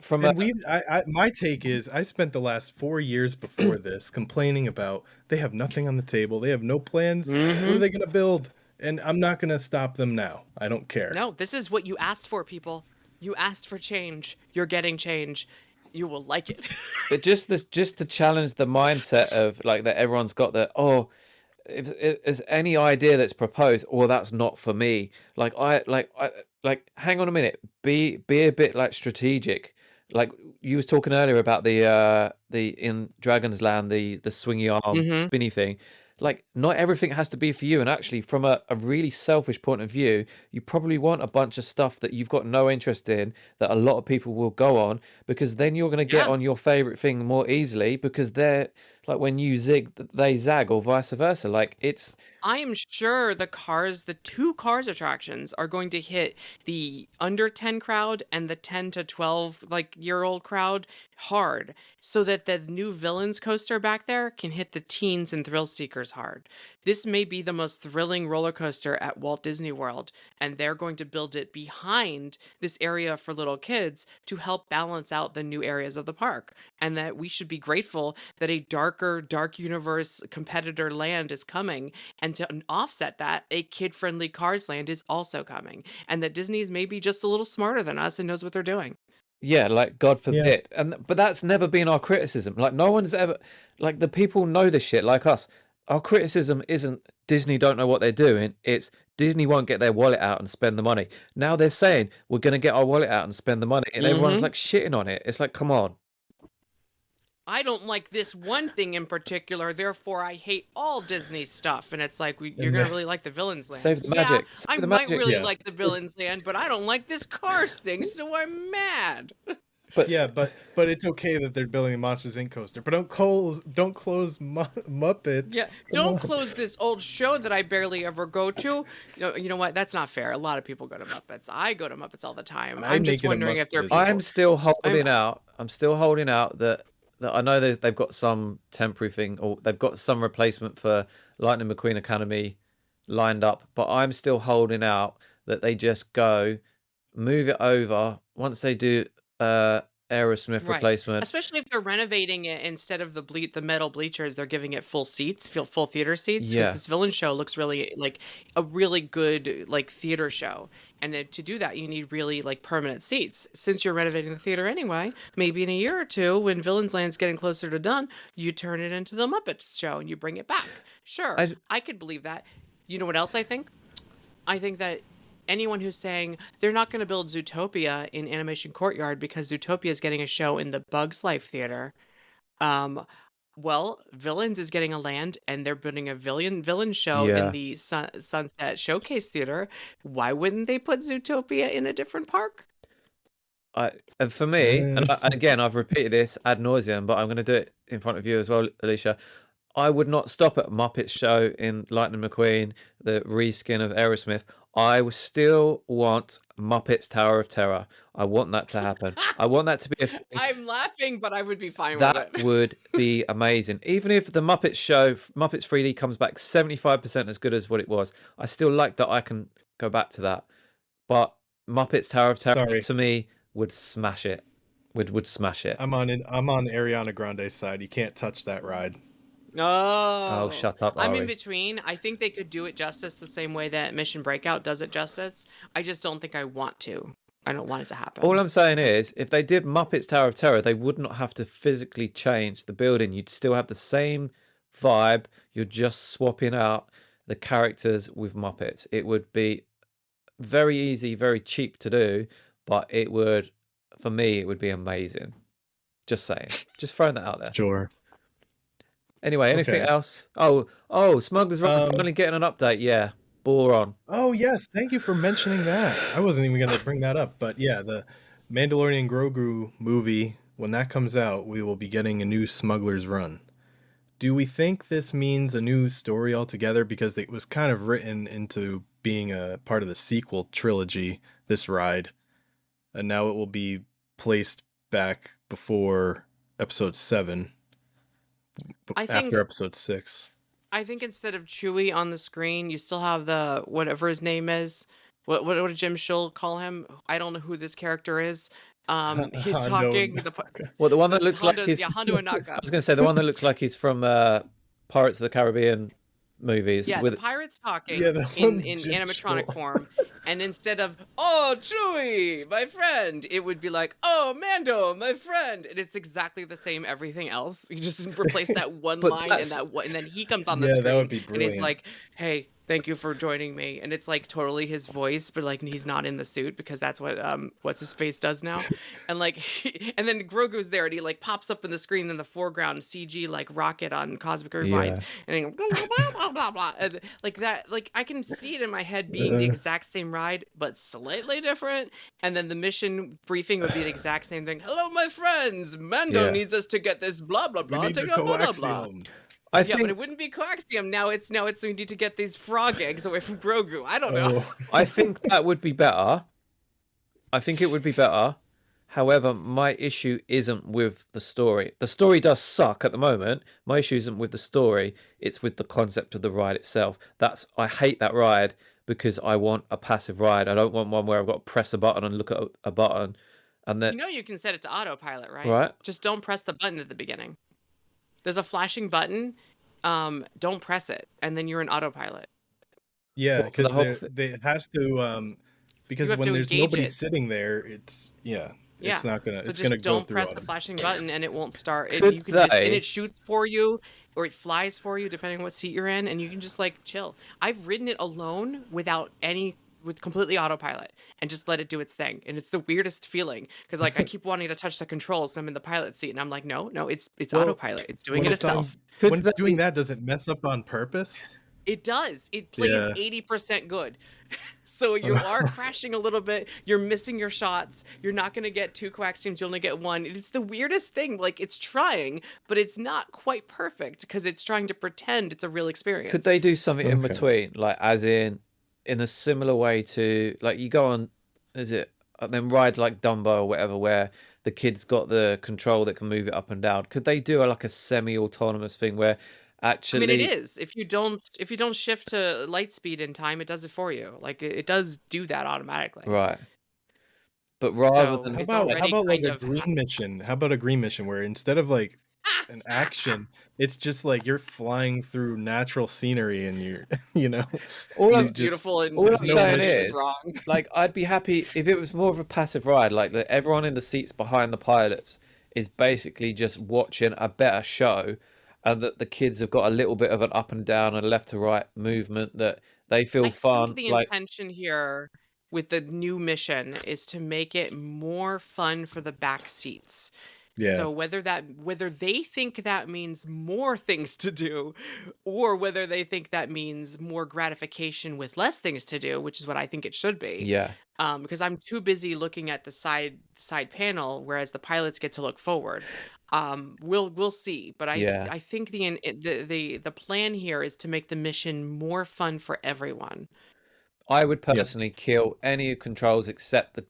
My take is I spent the last 4 years before this complaining about they have nothing on the table. They have no plans. What are they going to build? And I'm not going to stop them now. I don't care. No, this is what you asked for, people. You asked for change. You're getting change. You will like it. But just to challenge the mindset of like that everyone's got that, oh, if there's any idea that's proposed, or that's not for me. Like hang on a minute, be a bit like strategic. Like you was talking earlier about the in Dragon's Land, the swingy arm Mhm. spinny thing. Like not everything has to be for you, and actually from a really selfish point of view, you probably want a bunch of stuff that you've got no interest in that a lot of people will go on, because then you're going to get Yeah. on your favorite thing more easily, because they're like, when you zig they zag, or vice versa. Like it's I am sure the two Cars attractions are going to hit the under 10 crowd and the 10 to 12 like year old crowd hard, so that the new Villains coaster back there can hit the teens and thrill seekers hard. This may be the most thrilling roller coaster at Walt Disney World, and they're going to build it behind this area for little kids to help balance out the new areas of the park. And that we should be grateful that a dark universe competitor land is coming, and to offset that, a kid-friendly Cars land is also coming, and that Disney's maybe just a little smarter than us and knows what they're doing. Yeah, like God forbid. But that's never been our criticism. Like no one's ever, like the people know this shit like us. Our criticism isn't Disney don't know what they're doing. It's Disney won't get their wallet out and spend the money. Now they're saying we're going to get our wallet out and spend the money, and everyone's like shitting on it. It's like, come on. I don't like this one thing in particular, therefore I hate all Disney stuff. And it's like, you're going to really like the Villains Land. Save the Yeah, magic. Save I the might magic. really Yeah. like the Villains Land, but I don't like this Cars thing, so I'm mad. But Yeah, but it's okay that they're building a Monsters Inc. coaster, but don't close Muppets. Yeah, Come don't on. close this old show that I barely ever go to. You know what? That's not fair. A lot of people go to Muppets. I go to Muppets all the time. I I'm make just it a wondering if must they're visit. I'm still holding out. I'm still holding out that I know they've got some temporary thing, or they've got some replacement for Lightning McQueen Academy lined up, but I'm still holding out that they just move it over once they do Aerosmith Right. replacement. Especially if they're renovating it, instead of the metal bleachers, they're giving it full seats, full theater seats. Yeah. Because this villain show looks really like a really good like theater show. And then to do that, you need really like permanent seats. Since you're renovating the theater anyway, maybe in a year or two, when Villains Land's getting closer to done, you turn it into the Muppets show and you bring it back. Sure, I could believe that. You know what else I think? I think that anyone who's saying they're not going to build Zootopia in Animation Courtyard because Zootopia is getting a show in the Bugs Life Theater, Well, Villains is getting a land, and they're putting a villain show in Yeah. the Sunset Showcase Theater. Why wouldn't they put Zootopia in a different park? And for me, and again, I've repeated this ad nauseum, but I'm going to do it in front of you as well, Alicia. I would not stop at Muppets show in Lightning McQueen, the reskin of Aerosmith. I still want Muppets Tower of Terror. I want that to happen. I want that to be a thing. I'm laughing, but I would be fine with That it. would be amazing. Even if the Muppets show, Muppets 3D comes back 75% as good as what it was, I still like that I can go back to that. But Muppets Tower of Terror, Sorry. to me, would smash it. Would smash it. I'm on Ariana Grande's side. You can't touch that ride. Oh, shut up, I'm in Ari. between. I think they could do it justice the same way that Mission Breakout does it justice. I just don't think I want to. I don't want it to happen. All I'm saying is, if they did Muppets Tower of Terror, they would not have to physically change the building. You'd still have the same vibe. You're just swapping out the characters with Muppets. It would be very easy, very cheap to do, but it would, for me, it would be amazing. Just saying. Just throwing that out there. Sure. Anyway, anything Okay. else? Smugglers Run finally getting an update. Yeah, bore on. Oh yes, thank you for mentioning that. I wasn't even going to bring that up, but yeah, the Mandalorian Grogu movie, when that comes out, we will be getting a new Smugglers Run. Do we think this means a new story altogether, because it was kind of written into being a part of the sequel trilogy, this ride, and now it will be placed back before episode 7, I think after episode 6? I think instead of Chewie on the screen, you still have the whatever his name is. What did Jim Schull call him? I don't know who this character is. He's Hondo. talking. Well, the one that looks like he's... Hondo Anaka. I was going to say, the one that looks like he's from Pirates of the Caribbean movies. Yeah, with... the pirate's talking Yeah, the in one Jim animatronic Schull. form. And instead of, oh, Chewie, my friend, it would be like, oh, Mando, my friend. And it's exactly the same everything else. You just replace that one But line that's- and then he comes on the Yeah, screen that would be and brilliant. he's like, hey, thank you for joining me. And it's like totally his voice, but like he's not in the suit because that's what what's his face does now. And like and then Grogu's there and he like pops up in the screen in the foreground CG like rocket on Cosmic Rewind. Yeah. And he goes, blah, blah, blah, blah. And like that, like I can see it in my head being the exact same ride, but slightly different. And then the mission briefing would be the exact same thing. Hello, my friends. Mando Yeah. needs us to get this blah blah We blah. need To the go blah blah blah. coaxium. I Yeah, think but it wouldn't be coaxium. Now it's we need to get these frog eggs away from Grogu. I don't know. Oh. I think that would be better. I think it would be better. However, my issue isn't with the story. The story does suck at the moment. My issue isn't with the story. It's with the concept of the ride itself. I hate that ride because I want a passive ride. I don't want one where I've got to press a button and look at a button. And then, You know you can set it to autopilot, right? Right. Just don't press the button at the beginning. There's a flashing button. Don't press it, and then you're in autopilot. Yeah, What, for the because whole it has to because have when to there's engage nobody it. sitting there, it's not gonna So it's just gonna go don't through press the auto. flashing button, and it won't start. Could You can just, and they- it shoots for you, or it flies for you, depending on what seat you're in, and you can just like chill. I've ridden it alone with completely autopilot and just let it do its thing, and it's the weirdest feeling because like I keep wanting to touch the controls. So I'm in the pilot seat, and I'm like, no, it's Well, autopilot. It's doing When it it's on- itself. Could when it's they- doing that, does it mess up on purpose? It does. It plays Yeah. 80% good. So you are crashing a little bit. You're missing your shots. You're not going to get 2 coaxiums. You only get 1. It's the weirdest thing. Like, it's trying, but it's not quite perfect because it's trying to pretend it's a real experience. could they do something in Okay. between? Like, as in a similar way to, like, you go on, then rides like Dumbo or whatever, where the kid's got the control that can move it up and down. Could they do like a semi-autonomous thing where I actually... mean, it is. If you don't shift to light speed in time, it does it for you. Like, it does do that automatically. Right. But rather So than... it's How already about like kind a of green mission? How about a green mission where instead of like an action, it's just like you're flying through natural scenery and you're All I'm- just- beautiful and all I'm no saying mission is- wrong. Like, I'd be happy if it was more of a passive ride, like that everyone in the seats behind the pilots is basically just watching a better show, and that the kids have got a little bit of an up and down and left to right movement that they feel I fun. think the Like, intention here with the new mission is to make it more fun for the back seats. Yeah. So whether they think that means more things to do, or whether they think that means more gratification with less things to do, which is what I think it should be. Yeah. Because I'm too busy looking at the side panel, whereas the pilots get to look forward. We'll see, but Yeah. I think the plan here is to make the mission more fun for everyone. I would Yep. personally kill any controls except the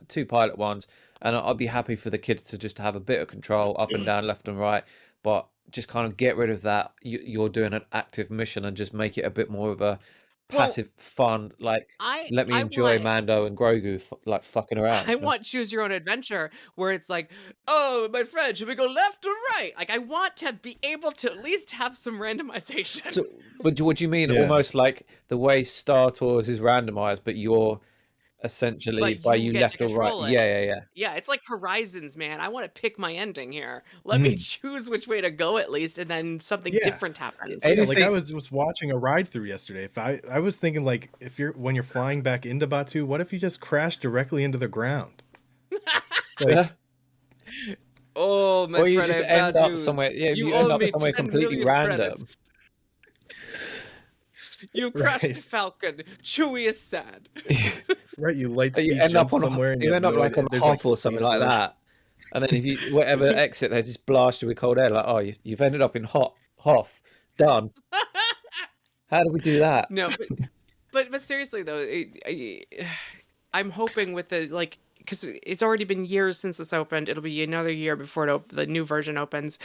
two pilot ones, and I'd be happy for the kids to just have a bit of control up and down, left and right, but just kind of get rid of that. You're doing an active mission and just make it a bit more of a Well, passive fun, like let me I enjoy want Mando and Grogu like fucking around. I You know? want choose your own adventure where it's like, oh, my friend, should we go left or right? Like, I want to be able to at least have some randomization. So, what do you mean? Yeah. Almost like the way Star Tours is randomized, but you're essentially But by you you get to left or right. control it. Yeah. Yeah, it's like Horizons, man. I want to pick my ending here. Let me choose which way to go at least, and then something Yeah. different happens. Yeah, like Anything- I was watching a ride through yesterday. If I was thinking like when you're flying back into Batu, what if you just crash directly into the ground? Like, Oh, my Or you friend, just I have end bad up news. somewhere. Yeah, You you end owe up me somewhere 10 completely million random. credits. You crashed Right. the Falcon. Chewie is sad. right, you light But speed you end jump up on somewhere and you have end up no like idea. on There's, Hoth or something space like force. that. And then if you whatever exit, they just blast you with cold air. Like, oh, you've ended up in Hoth. Done. How do we do that? No, but seriously though, I'm hoping with the because it's already been years since this opened. It'll be another year before the new version opens.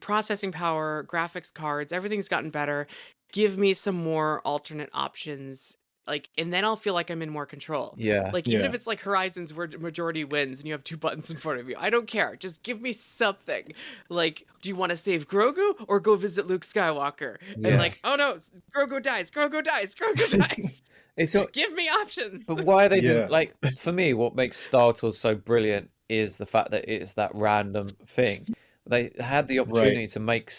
Processing power, graphics cards, everything's gotten better. Give me some more alternate options. And then I'll feel like I'm in more control. Yeah. Even Yeah. if it's like Horizons where majority wins and you have two buttons in front of you, I don't care. Just give me something. Do you want to save Grogu or go visit Luke Skywalker? Yeah. And oh no, Grogu dies, Grogu dies, Grogu dies. It's not, Give me options. but why are they Yeah. doing for me? What makes Star Tours so brilliant is the fact that it's that random thing. They had the opportunity to make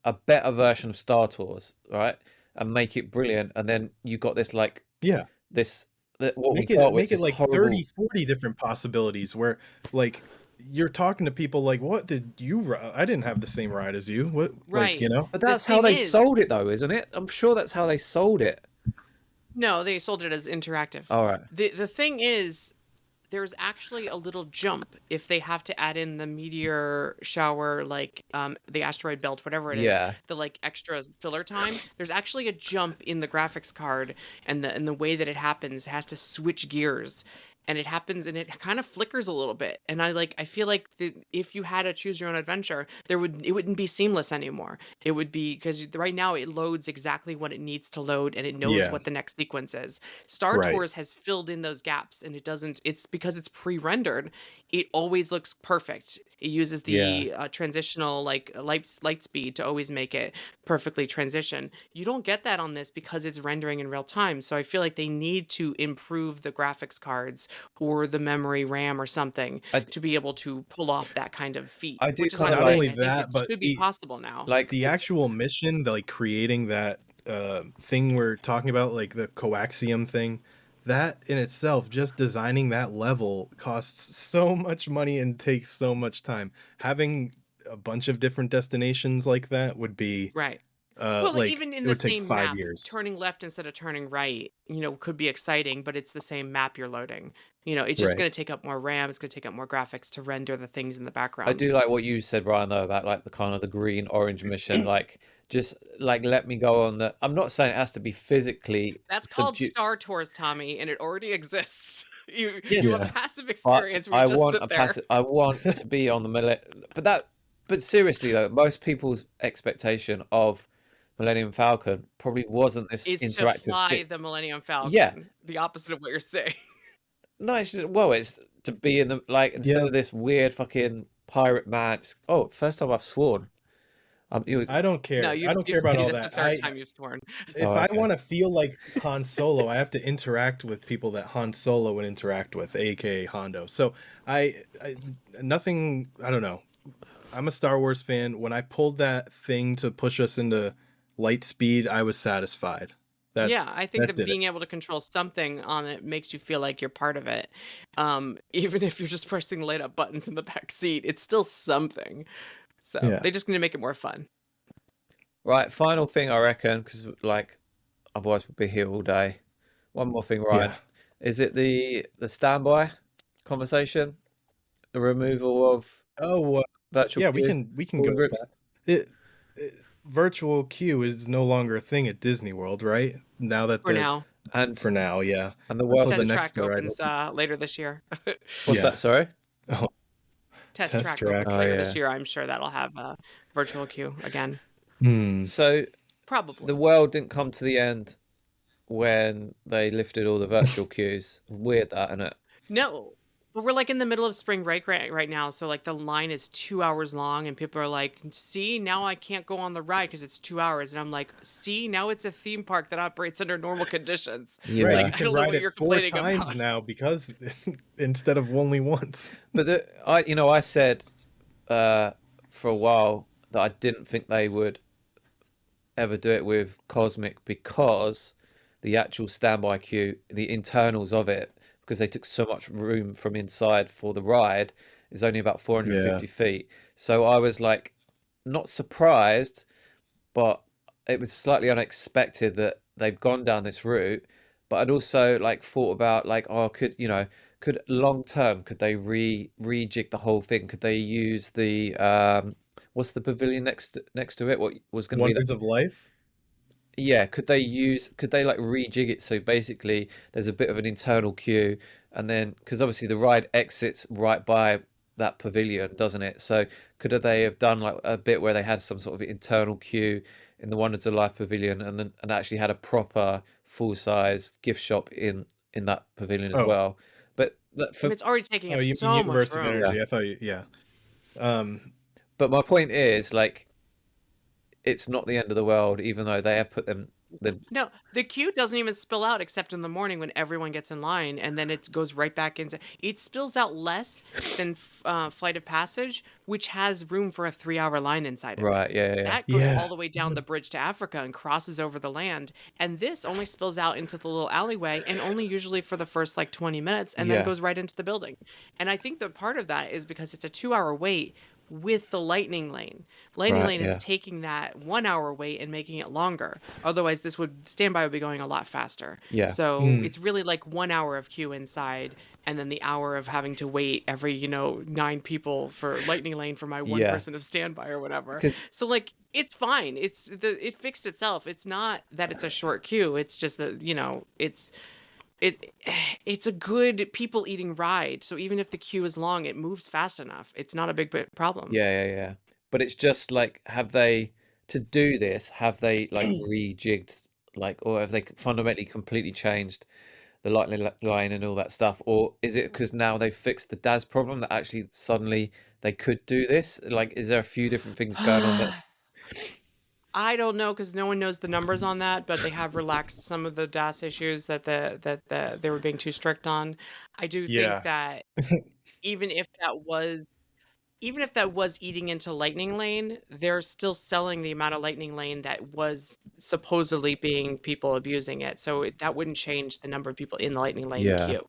a better version of Star Tours, right, and make it brilliant, and then you got this Yeah. what Make we got it was this like horrible... 30, 40 different possibilities where you're talking to people like, what did you I didn't have the same ride as you. What Right. But that's The how thing they is- sold it, though, isn't it? I'm sure that's how they sold it. No, they sold it as interactive. All right. The thing is, there's actually a little jump if they have to add in the meteor shower, the asteroid belt, whatever it is, Yeah. the extra filler time. There's actually a jump in the graphics card, and the way that it happens has to switch gears. And it happens, and it kind of flickers a little bit. And I feel like if you had a choose your own adventure, it wouldn't be seamless anymore. It would be, because right now it loads exactly what it needs to load, and it knows Yeah. what the next sequence is. Star Right. Tours has filled in those gaps, and it doesn't. It's because it's pre-rendered. It always looks perfect. It uses the transitional light speed to always make it perfectly transition. You don't get that on this because it's rendering in real time. So I feel like they need to improve the graphics cards or the memory RAM or something to be able to pull off that kind of feat. I do which is kinda what I'm like- saying. Not only I think that, it but should be possible now. the actual mission, creating that thing we're talking about, the coaxium thing, that in itself, just designing that level costs so much money and takes so much time. Having a bunch of different destinations like that would be right. Well, even it in the would take same 5 map, years. turning left instead of turning right, could be exciting, but it's the same map you're loading. It's just Right. going to take up more RAM. It's going to take up more graphics to render the things in the background. I do like what you said, Ryan, though, about the kind of the green orange mission. Just let me go on the. I'm not saying it has to be physically. That's called Star Tours, Tommy, and it already exists. You Yes. have a Yeah. passive But experience where I you just want sit a there. passive. I want to be on the But seriously though, most people's expectation of Millennium Falcon probably wasn't this Is to interactive fly thing. the Millennium Falcon. Yeah. The opposite of what you're saying. No, it's just it's to be in the instead Yeah. of this weird fucking pirate match. Oh, first time I've sworn. I don't care. No, I don't care about all This that. the third time you've sworn. If Oh, I okay. want to feel like Han Solo, I have to interact with people that Han Solo would interact with, aka Hondo. So I nothing. I don't know. I'm a Star Wars fan. When I pulled that thing to push us into light speed, I was satisfied. That Yeah, I think that that did it. being able to control something on it makes you feel like you're part of it. Even if you're just pressing light up buttons in the back seat, it's still something. So Yeah. they're just going to make it more fun. Right, final thing I reckon, because like otherwise we'll be here all day. One more thing, Ryan. Yeah. Is it the standby conversation? The removal of Oh, virtual yeah, queues, we can go boarding with groups? that. It virtual queue is no longer a thing at Disney World, right? Now that For now. And for now, yeah. the Until world the Test next track ride opens opens. later this year. what's Yeah. that, sorry? Oh, Test test track track. opens Oh later yeah. this year. I'm sure that'll have a virtual queue again. So the Probably. world didn't come to the end when they lifted all the virtual queues. Weird that, isn't it? No. But we're like in the middle of spring break right now. So like the line is 2 hours long and people are like, see, now I can't go on the ride because it's 2 hours. And I'm like, see, now it's a theme park that operates under normal conditions. Yeah. Right, you Like, I can don't know ride what it you're 4 complaining times about. now because instead of only once. But I said for a while that I didn't think they would ever do it with Cosmic because the actual standby queue, the internals of it, because they took so much room from inside for the ride, is only about 450 feet. So I was like, not surprised, but it was slightly unexpected that they've gone down this route. But I'd also like thought about like, oh, could long term, could they rejig the whole thing? Could they use the what's the pavilion next to it? What was going to be Wonders of Life? yeah, could they like rejig it so basically there's a bit of an internal queue and then because obviously the ride exits right by that pavilion, doesn't it? So could they have done like a bit where they had some sort of internal queue in the Wonders of Life pavilion and actually had a proper full size gift shop in that pavilion as Oh. well? But I mean, it's already taking up you mean so much Universe of room. Energy. I thought yeah. but my point is like it's not the end of the world, even though they have put them No, the queue doesn't even spill out except in the morning when everyone gets in line, and then it goes right back into. It spills out less than Flight of Passage, which has room for a 3-hour line inside of it. right, yeah. That goes Yeah. all the way down the bridge to Africa and crosses over the land, and this only spills out into the little alleyway, and only usually for the first like 20 minutes, and Yeah. then goes right into the building. And I think that part of that is because it's a 2-hour wait with the lightning lane. Lightning Right, lane yeah. is taking that 1-hour wait and making it longer. Otherwise, standby would be going a lot faster. Yeah. So it's really like 1 hour of queue inside, and then the hour of having to wait every 9 people for lightning lane for my one Yeah. person of standby or whatever. 'Cause- So like it's fine. It fixed itself. It's not that it's a short queue. It's just that it's a good people eating ride. So even if the queue is long, it moves fast enough. It's not a big problem. Yeah. But it's just like, have they like rejigged, like, or have they fundamentally completely changed the lightning line and all that stuff? Or is it because now they've fixed the DAS problem that actually suddenly they could do this? Like, is there a few different things going on that? I don't know because no one knows the numbers on that, but they have relaxed some of the DAS issues that they were being too strict on. I do Yeah. think that even if that was eating into Lightning Lane, they're still selling the amount of Lightning Lane that was supposedly being people abusing it. So that wouldn't change the number of people in the Lightning Lane Yeah. queue.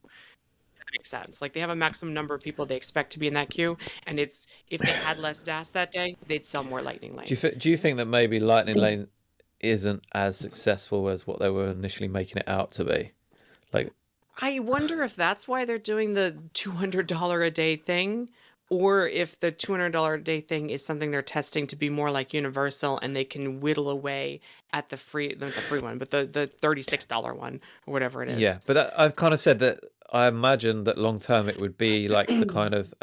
That makes sense. Like they have a maximum number of people they expect to be in that queue, and if they had less DAS that day, they'd sell more Lightning Lane. Do you think that maybe Lightning Lane isn't as successful as what they were initially making it out to be? Like, I wonder if that's why they're doing the $200 a day thing, or if the $200 a day thing is something they're testing to be more like Universal, and they can whittle away at the free, not the free one, but the $36 one or whatever it is. yeah, but I've kind of said that I imagine that long term it would be like the kind of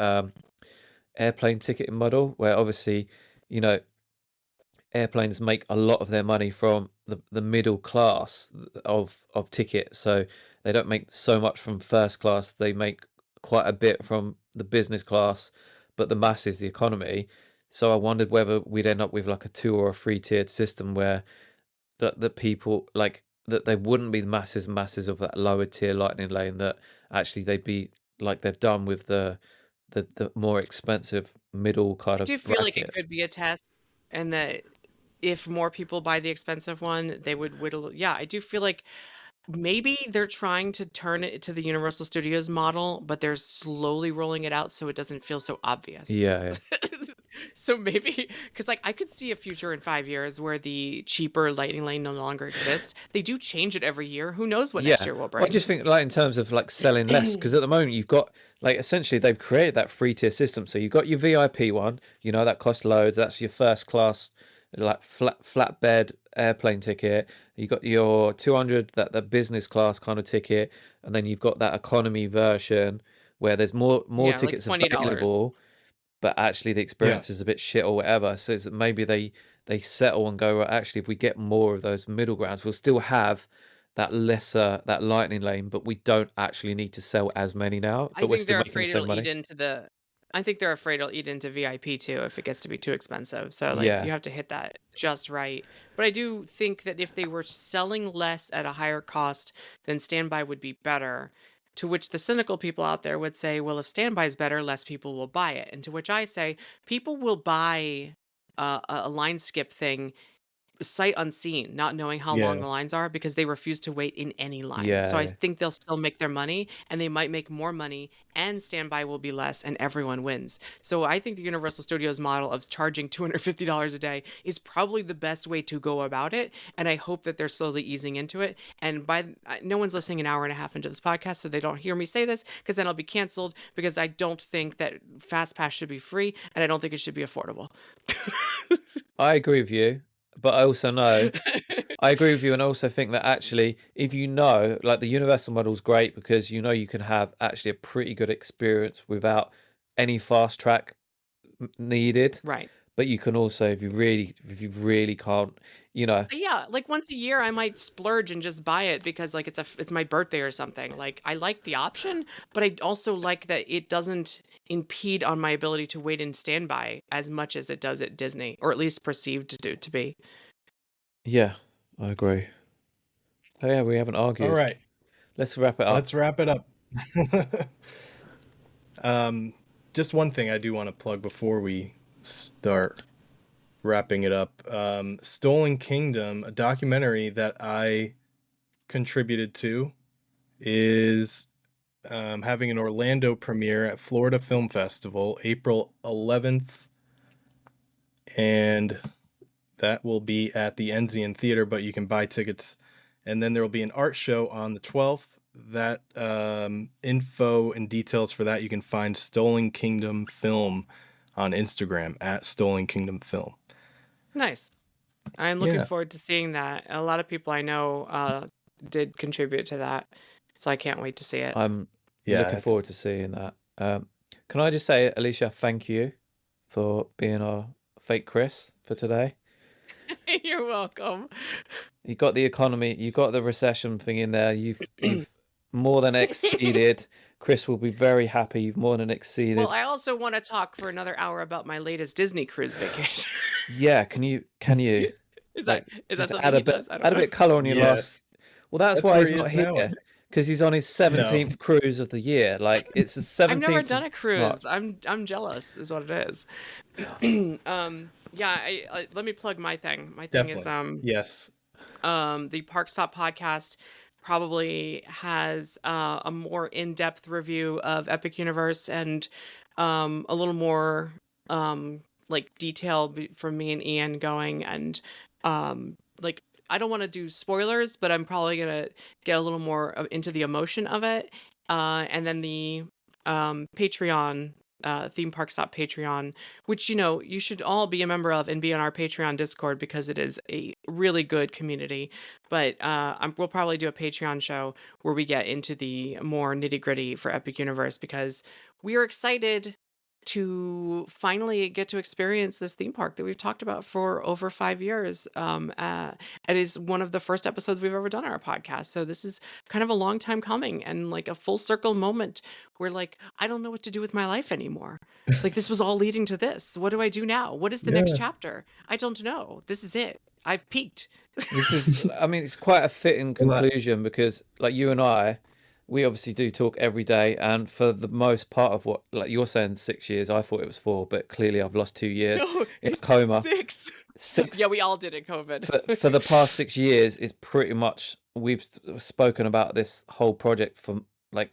airplane ticketing model where obviously, airplanes make a lot of their money from the middle class of tickets. So they don't make so much from first class. They make quite a bit from the business class, but the masses, the economy. So I wondered whether we'd end up with like a 2 or a 3 tiered system where the people like that they wouldn't be masses and masses of that lower tier lightning lane, that actually they'd be like they've done with the more expensive middle kind I of do feel like it bracket. could be a test, and that if more people buy the expensive one, they would whittle. Yeah, I do feel like maybe they're trying to turn it to the Universal Studios model, but they're slowly rolling it out so it doesn't feel so obvious. Yeah. So maybe, because like I could see a future in 5 years where the cheaper Lightning Lane no longer exists. They do change it every year. Who knows what next Yeah. year will Well, I bring? just think like in terms of like selling less, because at the moment you've got like essentially they've created that free tier system. So you've got your VIP one, you know, that costs loads. That's your first class like flatbed airplane ticket. You got your 200 that the business class kind of ticket, and then you've got that economy version where there's more Yeah, like tickets $20. available, but actually the Yeah. experience is a bit shit or whatever. So it's that maybe they settle and go, well, actually, if we get more of those middle grounds, we'll still have that lightning lane, but we don't actually need to sell as many now, I but we're think still they're making the afraid same it'll eat money. into the. I think they're afraid it'll eat into VIP too if it gets to be too expensive. So like Yeah. you have to hit that just right. But I do think that if they were selling less at a higher cost, then standby would be better. To which the cynical people out there would say, well, if standby is better, less people will buy it. And to which I say, people will buy a line skip thing sight unseen, not knowing how long Yeah. the lines are because they refuse to wait in any line. So I Yeah. think they'll still make their money and they might make more money and standby will be less and everyone wins. So I think the Universal Studios model of charging $250 a day is probably the best way to go about it. And I hope that they're slowly easing into it. And no one's listening an hour and a half into this podcast, so they don't hear me say this because then I'll be canceled because I don't think that Fast Pass should be free and I don't think it should be affordable. I agree with you, but I also know I agree with you, and I also think that actually, if you know, like the universal model is great because you know you can have actually a pretty good experience without any fast track needed. Right. But you can also, if you really can't, you know, Yeah, like once a year I might splurge and just buy it because like it's my birthday or something. Like I like the option, but I also like that it doesn't impede on my ability to wait in standby as much as it does at Disney, or at least perceived to be. yeah, I agree. Oh, yeah, we haven't All argued. right. Let's wrap it up. Let's wrap it up. Just one thing I do want to plug before we start wrapping it up. Stolen Kingdom, a documentary that I contributed to, is having an Orlando premiere at Florida Film Festival, April 11th. And that will be at the Enzian Theater, but you can buy tickets. And then there will be an art show on the 12th. That info and details for that you can find Stolen Kingdom Film on Instagram at Stolen Kingdom Film. Nice. I'm looking Yeah. forward to seeing that. A lot of people I know did contribute to that, so I can't wait to see it. I'm Yeah, looking it's- forward to seeing that. Can I just say, Alicia, thank you for being our fake Chris for today. You're welcome. You got the economy, you got the recession thing in there. You've more than exceeded. Chris will be very happy. You've more than exceeded. Well, I also want to talk for another hour about my latest Disney cruise vacation. Yeah, can you? Is like, that just something add he a bit, does? I don't add a know. bit of color on your Yes. last. Well, that's That's why where he's he not is now, I here think. because he's on his 17th cruise of the year. Like it's the 17th. I've never done a of cruise. March. I'm jealous, is what it is. Yeah. I let me plug my thing. My thing Definitely. is Yes. the ParkStop podcast probably has a more in-depth review of Epic Universe and a little more like detail from me and Ian going and like I don't want to do spoilers, but I'm probably gonna get a little more into the emotion of it. And then the Patreon Theme Park Stop Patreon, which you should all be a member of and be on our Patreon Discord because it is a really good community. But we'll probably do a Patreon show where we get into the more nitty gritty for Epic Universe because we are excited to finally get to experience this theme park that we've talked about for over 5 years. It is one of the first episodes we've ever done on our podcast. So this is kind of a long time coming and like a full circle moment where like, I don't know what to do with my life anymore. Like this was all leading to this. What do I do now? What is the next chapter? I don't know. This is it. I've peaked. This is, I mean, it's quite a fitting conclusion because, like you and I, we obviously do talk every day, and for the most part of what, like you're saying, 6 years, I thought it was 4, but clearly I've lost 2 years No, in a it's coma. 6. six Yeah, we all did it, COVID. for the past 6 years is pretty much we've spoken about this whole project for like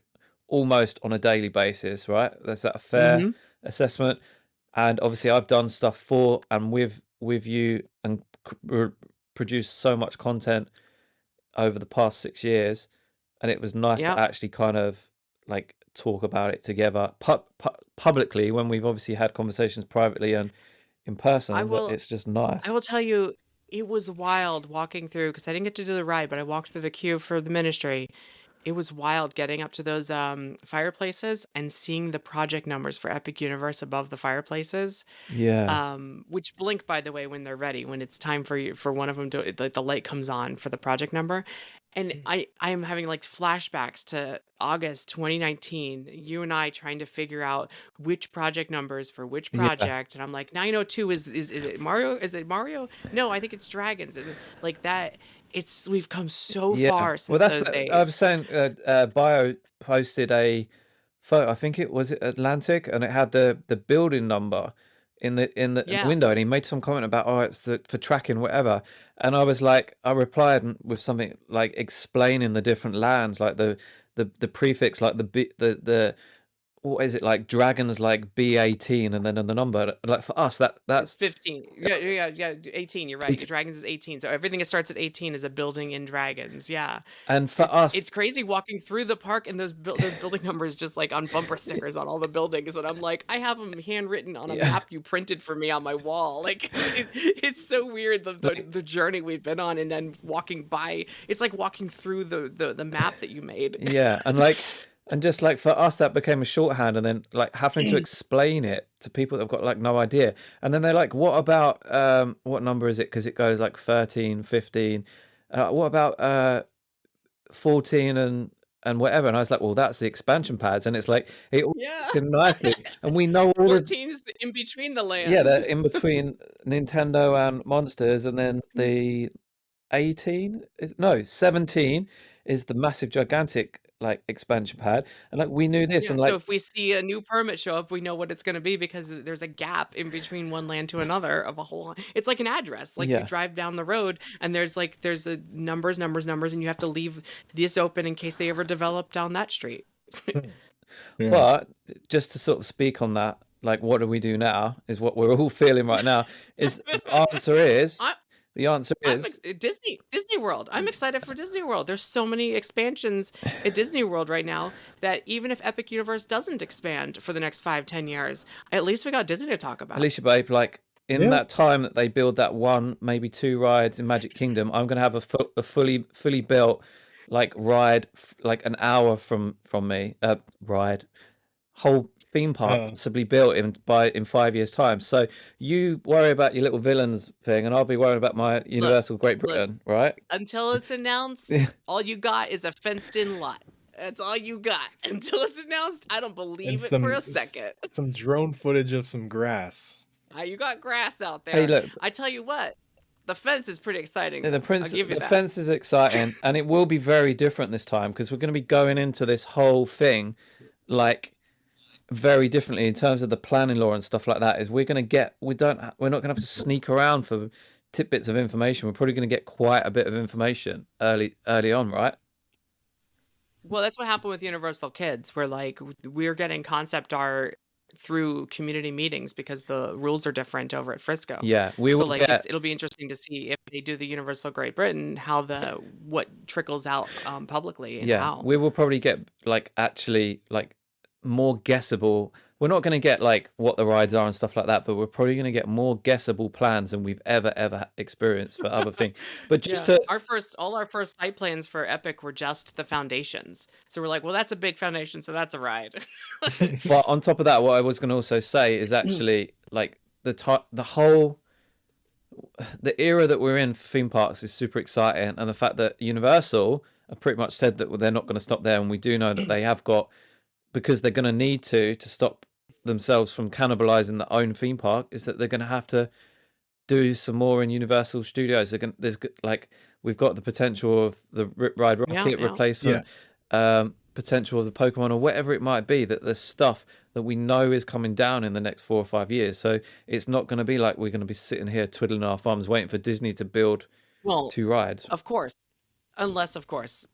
almost on a daily basis, right? Is that a fair hmm assessment? And obviously, I've done stuff for and with you and produced so much content over the past 6 years, and it was nice to Yep. actually kind of like talk about it together publicly when we've obviously had conversations privately and in I person, but will. it's just I nice. will tell you, it was wild walking through because I didn't get to do the ride, but I walked through the queue for the ministry. It was wild getting up to those fireplaces and seeing the project numbers for Epic Universe above the fireplaces. Yeah. Which blink, by the way, when they're ready, when it's time for you for one of them to the light comes on for the project number. And I am having like flashbacks to August 2019, you and I trying to figure out which project numbers for which Yeah. project. And I'm like, 902 is it Mario? Is it Mario? No, I think it's Dragons. And like that, we've come so Yeah. far Well, since that's those I was days. saying Bio posted a photo, I think it was Atlantic, and it had the building number in the Yeah. window, and he made some comment about, oh, it's for tracking whatever. And I was like, I replied with something like explaining the different lands, like the prefix, like the what is it, like dragons, like B18, and then the number, like for us It's that's 15. Yeah, 18. You're right. Dragons is 18. So everything that starts at 18 is a building in Dragons. Yeah. and for It's us crazy walking through the park and those building numbers just like on bumper stickers on all the buildings, and I'm like, I have them handwritten on a yeah, map you printed for me on my wall. Like it's so weird like the journey we've been on, and then walking by, it's like walking through the map that you made. yeah, and just like for us that became a shorthand, and then like having to explain it to people that've got like no idea, and then they're like, what about what number is it, because it goes like 13, 15, what about 14 and whatever, and I was like, well, that's the expansion pads, and it's like it all Yeah. fits in nicely, and we know all of 14 is in between the yeah, lands. they're in between Nintendo and Monsters, and then the 18 is no 17 is the massive gigantic like expansion pad, and like we knew this, Yeah, and so like if we see a new permit show up, we know what it's going to be because there's a gap in between one land to another of a whole. It's like an address. Like you yeah, drive down the road and there's a numbers, and you have to leave this open in case they ever develop down that street. Yeah. but just to sort of speak on that, like what do we do now is what we're all feeling right now, is I, the answer I'm is Disney World. I'm excited for Disney World. There's so many expansions at Disney World right now that even if Epic Universe doesn't expand for the next 5-10 years, at least we got Disney to talk about. Alicia, babe, like in Yeah. that time that they build that one, maybe two rides in Magic Kingdom, I'm gonna have a fully built like ride, like an hour from me, ride, whole theme park Uh, possibly built in 5 years' time. So you worry about your little villains thing, and I'll be worrying about my Look, Universal Great look. Britain, right? Until it's announced, Yeah. all you got is a fenced-in lot. That's all you got. Until it's announced, I don't and believe it for a second. some drone footage of some grass. You got grass out Hey, there. look, I tell you what, the fence is pretty exciting. the I'll give you the that. fence is exciting, and it will be very different this time because we're going to be going into this whole thing like very differently in terms of the planning law and stuff like that. Is we're not going to have to sneak around for tidbits of information. We're probably going to get quite a bit of information early on, right? Well, that's what happened with Universal Kids. Where like we're getting concept art through community meetings because the rules are different over at Frisco. Yeah, we So will like get it'll be interesting to see if they do the Universal Great Britain, how what trickles out publicly and how. we will probably get like actually like more guessable. We're not going to get like what the rides are and stuff like that, but we're probably going to get more guessable plans than we've ever experienced for other things. But just Yeah, to all our first site plans for Epic were just the foundations. So we're like, well, that's a big foundation, so that's a ride. well, on top of that, what I was going to also say is actually like the era that we're in for theme parks is super exciting, and the fact that Universal have pretty much said that they're not going to stop there, and we do know that they have got, because they're going to need to stop themselves from cannibalizing their own theme park, is that they're going to have to do some more in Universal Studios. There's like we've got the potential of the Rip Ride Yeah, Rocket yeah. replacement. potential of the Pokemon or whatever it might be, that there's stuff that we know is coming down in the next 4 or 5 years. So it's not going to be like we're going to be sitting here twiddling our thumbs waiting for Disney to build Well, 2 rides, of course, unless, of course,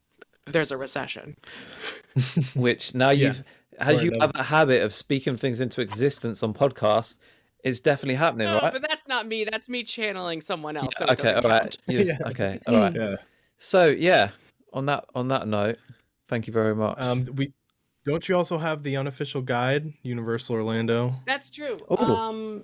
there's a recession. which now Yeah. as Or you no. have a habit of speaking things into existence on podcasts, it's definitely happening, No, right? but that's not me. That's me channeling someone else. So Yeah, it okay, doesn't all right. count. Yes, Yeah. okay, all right. Yeah. So yeah, on that note, thank you very much. Don't you also have the unofficial guide, Universal Orlando? That's true. Oh.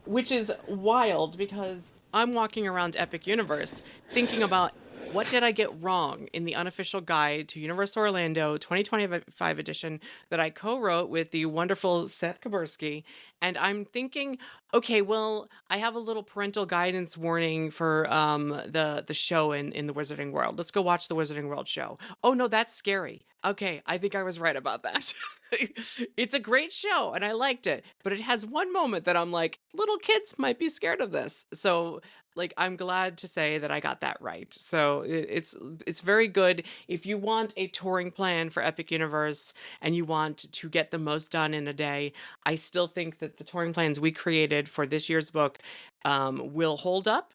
Which is wild because I'm walking around Epic Universe thinking about what did I get wrong in the unofficial guide to Universal Orlando 2025 edition that I co-wrote with the wonderful Seth Kabursky. And I'm thinking, okay, well, I have a little parental guidance warning for the show in the Wizarding World. Let's go watch the Wizarding World show. Oh no, that's scary. Okay, I think I was right about that. It's a great show and I liked it, but it has one moment that I'm like, little kids might be scared of this. So like I'm glad to say that I got that right. So it's very good if you want a touring plan for Epic Universe and you want to get the most done in a day. I still think that the touring plans we created for this year's book will hold up.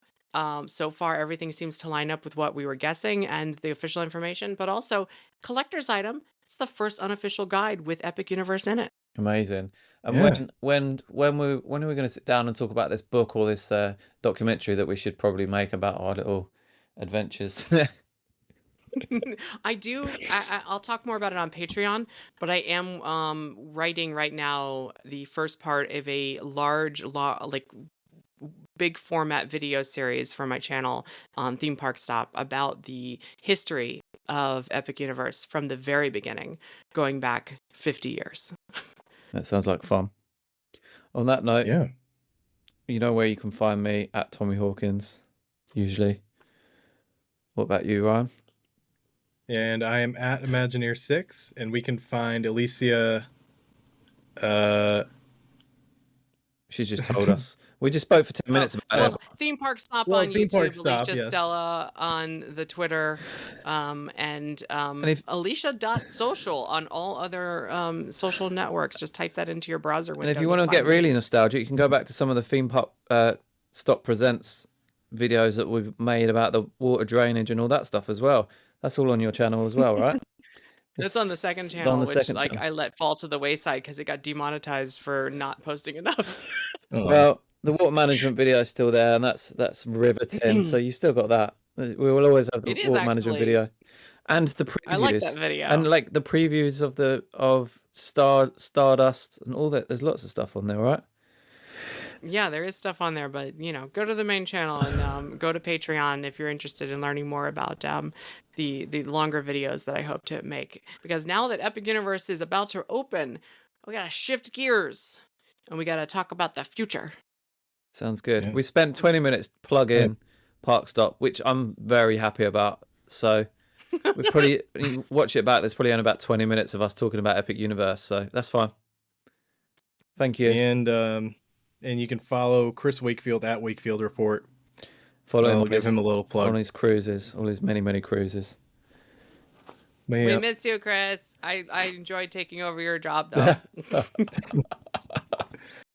So far, everything seems to line up with what we were guessing and the official information, but also collector's item. It's the first unofficial guide with Epic Universe in it. Amazing. And Yeah. when are we going to sit down and talk about this book or this documentary that we should probably make about our little adventures? I'll talk more about it on Patreon, but I am writing right now the first part of a like big format video series for my channel on Theme Park Stop about the history of Epic Universe from the very beginning, going back 50 years. That sounds like fun. On that note, Yeah. you know where you can find me, at Tommy Hawkins, usually. What about you, Ryan? And I am at Imagineer6, and we can find Alicia. She's just told us. We just spoke for 10 minutes about Well, it. Theme Park Stop Well, on Theme YouTube, Park Stop, Alicia yes. Stella on the Twitter, and if- Alicia.social on all other social networks. Just type that into your browser window. And if you want to get really nostalgic, you can go back to some of the Theme Park Stop Presents videos that we've made about the water drainage and all that stuff as well. That's all on your channel as well, right? It's on the second It's channel, on the which second like channel. I let fall to the wayside because it got demonetized for not posting enough. Oh. Well, the water management video is still there, and that's riveting. So you still got that. We will always have the It is water management actually. video, and the previews. I like that video. and like the previews of Stardust and all that. There's lots of stuff on there, right? Yeah, there is stuff on there, but go to the main channel and go to Patreon if you're interested in learning more about the longer videos that I hope to make. Because now that Epic Universe is about to open, we gotta shift gears and we gotta talk about the future. Sounds good. Yeah. We spent 20 minutes plug in ParkStop, which I'm very happy about. So we probably you watch it back. There's probably only about 20 minutes of us talking about Epic Universe, so that's fine. Thank you. And you can follow Chris Wakefield at Wakefield Report. Follow him I'll on give him a little on plug. his cruises, all his many cruises. But We yeah. miss you, Chris. I enjoyed taking over your job though.